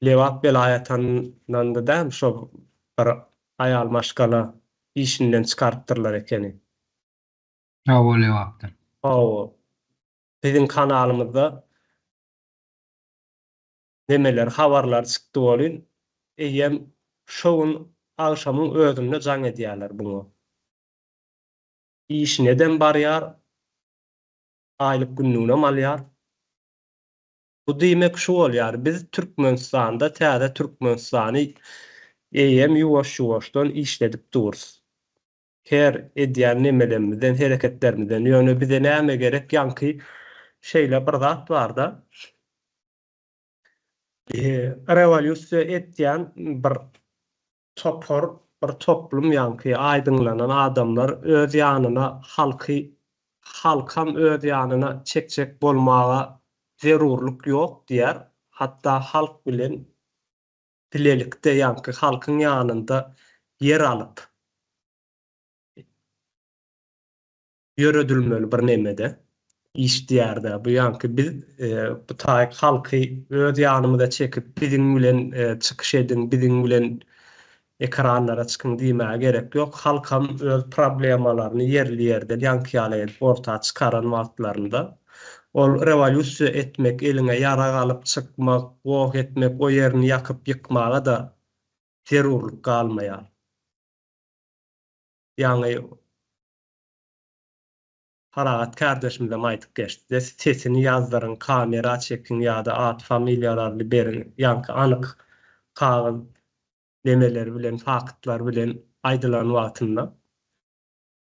Lewat vilayetinden de şo bir ayal maşgala işinden çıkartdyrlar ekeni. O Lewat'tan. O bizim kanalımızda nemeler, habarlar çıktı bolyn. Eýem şoň akşamyň özünde jaň edýärler bunu. İş neden barýar? Aýlyk günlüğüne malýar. Bu diýmek şu bolýar, biz Türkmenistanda täze Türkmenistany eýem ýuwaş-ýuwaşdan işledip dururuz. Her edýän nemelemizden, hereketlerimizden ýöne bize näme gerek ýanky şeýle bir zat bar-da. Revolýusiýa etýän bir topor, bir toplum ýanky aýdyňlanan adamlar öz ýanyna halkam öz ýanyna çekçek bolmaga zerurluk ýok diýär. Hatta halk bilen dilelikde ýanky halkyň ýanynda yer alyp ýöredilmeli bir nemede iş diýär-de. Bu ýanky biz bu taýyk halky öz ýanymyza çekip biziň bilen çykyş edin, biziň bilen ekranlara çıkın diýmäge gerek ýok. Halkam öz problemalaryny yerli ýerden ýanky ýaly ortağa çıkaran wagtlarynda ol revolýusiýa etmek, eline ýara galyp çykmak, gowuk etmek, o ýerini ýakyp ýykmaga da zerurluk galmaýar. Ýani Haragat kardeşimizle aýtyp geçdi. Sesini ýazdyryn, kamera çekin ýa-da ad familiýalaryny berin. Ýanky anyk kagaz nemeler bilen, faktlar bilen aýdylan wagtynda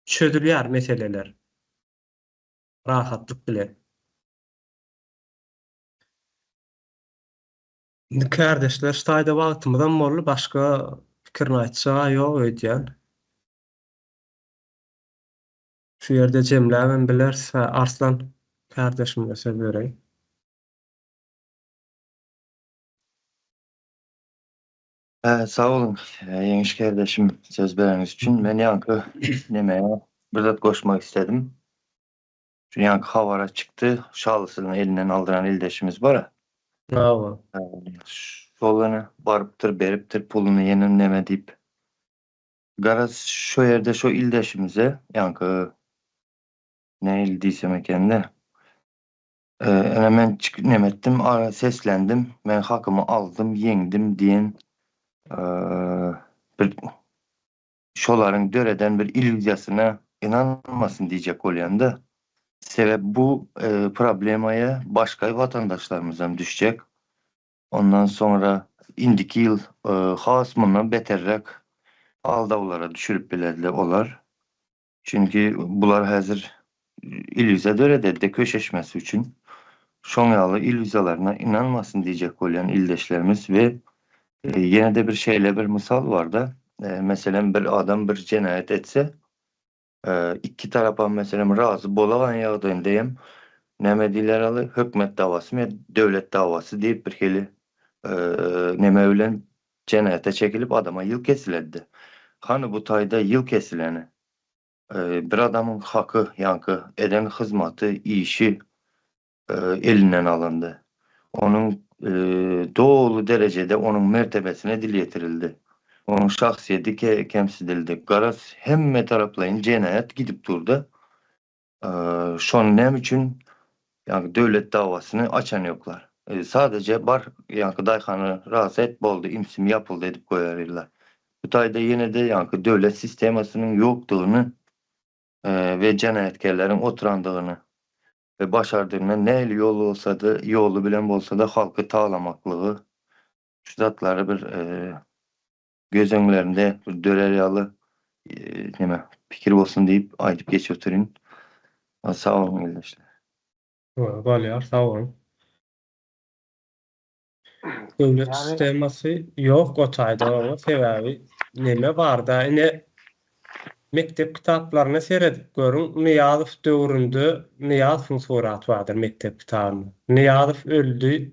çözülýär meseleler. Rahatlyk bilen. Kardeşler, staýda wagtymyzdan bolly başga pikirini aýtsa ýok öýdýän. Şu ýerde jemlämen bilerse Arslan kardeşimle söz bereyim. Sağ olun Ýeňiş kardeşim söz bereniz üçin. Men ýanky nemeýe bir zat goşmak istedim. Şu ýanky hawara çykdy. Şalysyny elinden aldyran ildeşimiz bar. Bravo. Şolany barypdyr, beripdir, puluny ýene neme diýip. Garaz şu ýerde şu ildeşimize ýanky näil diýsem ekende. Ene men çykyp nemetdim, seslendim, men hakymy aldım, ýeňdim diýen bir şolaryň döreden bir illüziýasyna inanmasyn diýjek bolýanda. Sebep bu problemaya başka vatandaşlarımızdan düşecek. Ondan sonra indiki yıl hasmından beterrek aldavlara düşürüp bilediler olar. Çünkü bular hazır illüziya döredelde köşeşmesi için şoňaly illüziyalarına inanmasın diyecek olan ildeşlerimiz ve yine de bir şeyle bir misal var da mesela bir adam bir cinayet etse iki tarafa mesela razı bolagan ýagdaýynda näme diýler aly hökmet dawasy we döwlet dawasy diýip bir hili näme bilen cinayete çekilip adama ýyl kesilerdi. Hani bu taýda ýyl kesileni bir adamın hakkı yankı eden hizmeti işi elinden alındı. onun doğulu derecede onun mertebesine dil getirildi. Onun şahsiyeti kemsidildi. Garas hemme taraflayın cinayet gidip durdu. Şon nem için yani devlet davasını açan yoklar. Sadece bar yani dayxanı rahatsız boldu, imsim yapıldı edip koyarırlar. Bu tayda yine de yani devlet sistemasının yoktuğunu ve cinayetkerlerin oturandığını ve başardığını ne yolu olsa da yolu bilen bolsa da halkı tağlamaklığı şu zatları bir göz önlerinde döreryalı neme fikir olsun deyip aydıp geç oturun. Sağ olun arkadaşlar. Bolýar, sağ olun. Devlet Yani- sisteması yok o taýda ama sebäbi neme bar da ine mektep kitaplarına seyredip görün. Niýazow döwründe Niýazowyň suraty bardyr mektep kitabyny. Niýazow öldü.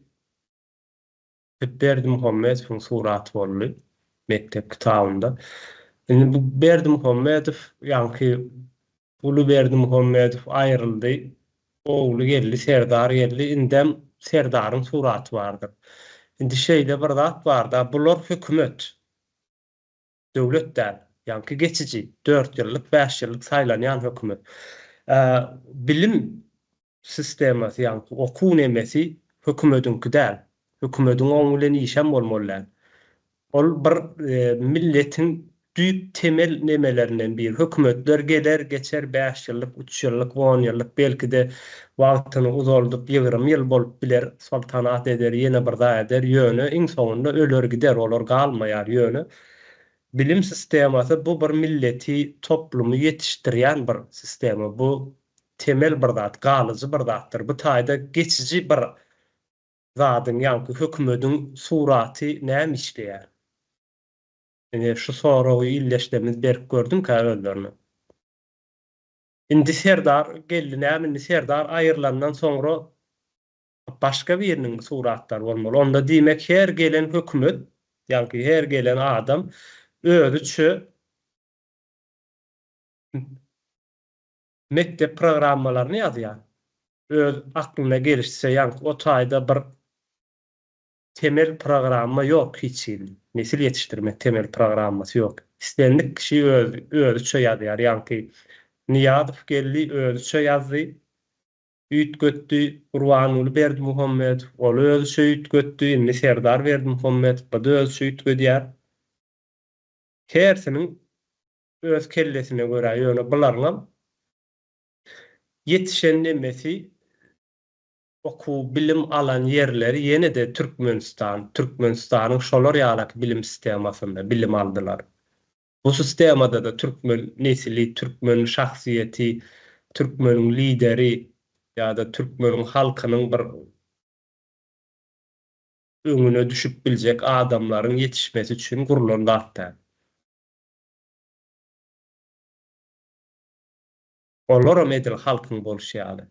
Berdimuhammedowyň suraty boldy mektep kitabynda. Indi bu Berdimuhammedow ýa-ni Ulu Berdimuhammedow aýryldy. Oğlu geldi, Serdar geldi. Indem Serdaryň suraty bardyr. Indi şeýle bir zat bar da bular hökümet. Döwlet däl. Ýa-ni geçici 4 ýyllyk, 5 ýyllyk saýlanýan hökümet. Bilim sistemasy ýa-ni okuw nemesi hökümetiňki däl. Hökümetiň oň bilen işem bolmaly. Ol bir milletin düýp temel nemelerinden bir. Hökümetler geler geçer 5 ýyllyk, 3 ýyllyk, 10 ýyllyk, belki de wagtyny uzaldyp 20 ýyl bolup biler, saltanat eder, ýene bir da eder, ýöne iň sonunda öler gider, olar galmaýar ýöne. Bilim sistemasy bu bir milleti, toplumy yetişdirýän bir sistema. Bu temel bir zat, galyjy bir zatdyr. Bu taýda geçici bir zadyň ýa-ni hökümetiň suraty näme işleýär? Ine şu soragy illeşdemiz berip gördüm käwellerini. Indi Serdar geldi, näme Serdar aýrylandan soňra başga biriniň suratlar bolmaly. Onda diýmek her gelen hökümet, ýa-ni her gelen adam özüçe mektep programmalaryny ýazýar. Öz aklyna gelişse ýa-ni o taýda bir temel programma yok hiç. Nesil yetiştirme temel programması yok. İstendik kişi özüçe ýazýar. Ýa-ni Niýazow geldi, özüçe ýazdy. Üýt götdi Urwanuly Berdimuhammedow, ol özüçe üýt götdi. Indi Serdar Berdimuhammedow, bu da özüçe üýt gödýär. Hersiniň öz kellesine göre ýöne bularňam yetişen nemesi okuw bilim alan yerleri yine de Türkmenistanyň şolar ýaly bilim sistemasynda bilim aldylar. Bu sistemada da Türkmen nesili, Türkmen şahsiyeti, Türkmen lideri ýa-da Türkmen halkynyň bir öňüne düşüp biljek adamlaryň yetişmesi üçin gurulan zatlar. Olaram edil halkyň bolşýaly.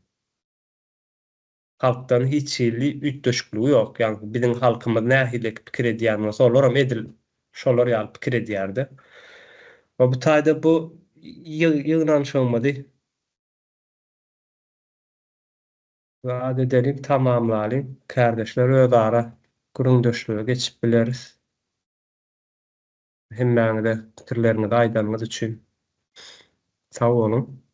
Halktan hiç ýyly ütdeşikliği yok. Yani bizim halkymyz nähilek pikir edýär bolsa, olaram edil şolar ýaly pikir edýärdi. Ve bu taýda bu ýygnan şolmady. Zat edelim, tamamlalyň. Kardeşler özara gurundaşlyga geçip bileriz. Hemmäňe de pikirlerinizi aýdanlygy üçin sag bolun.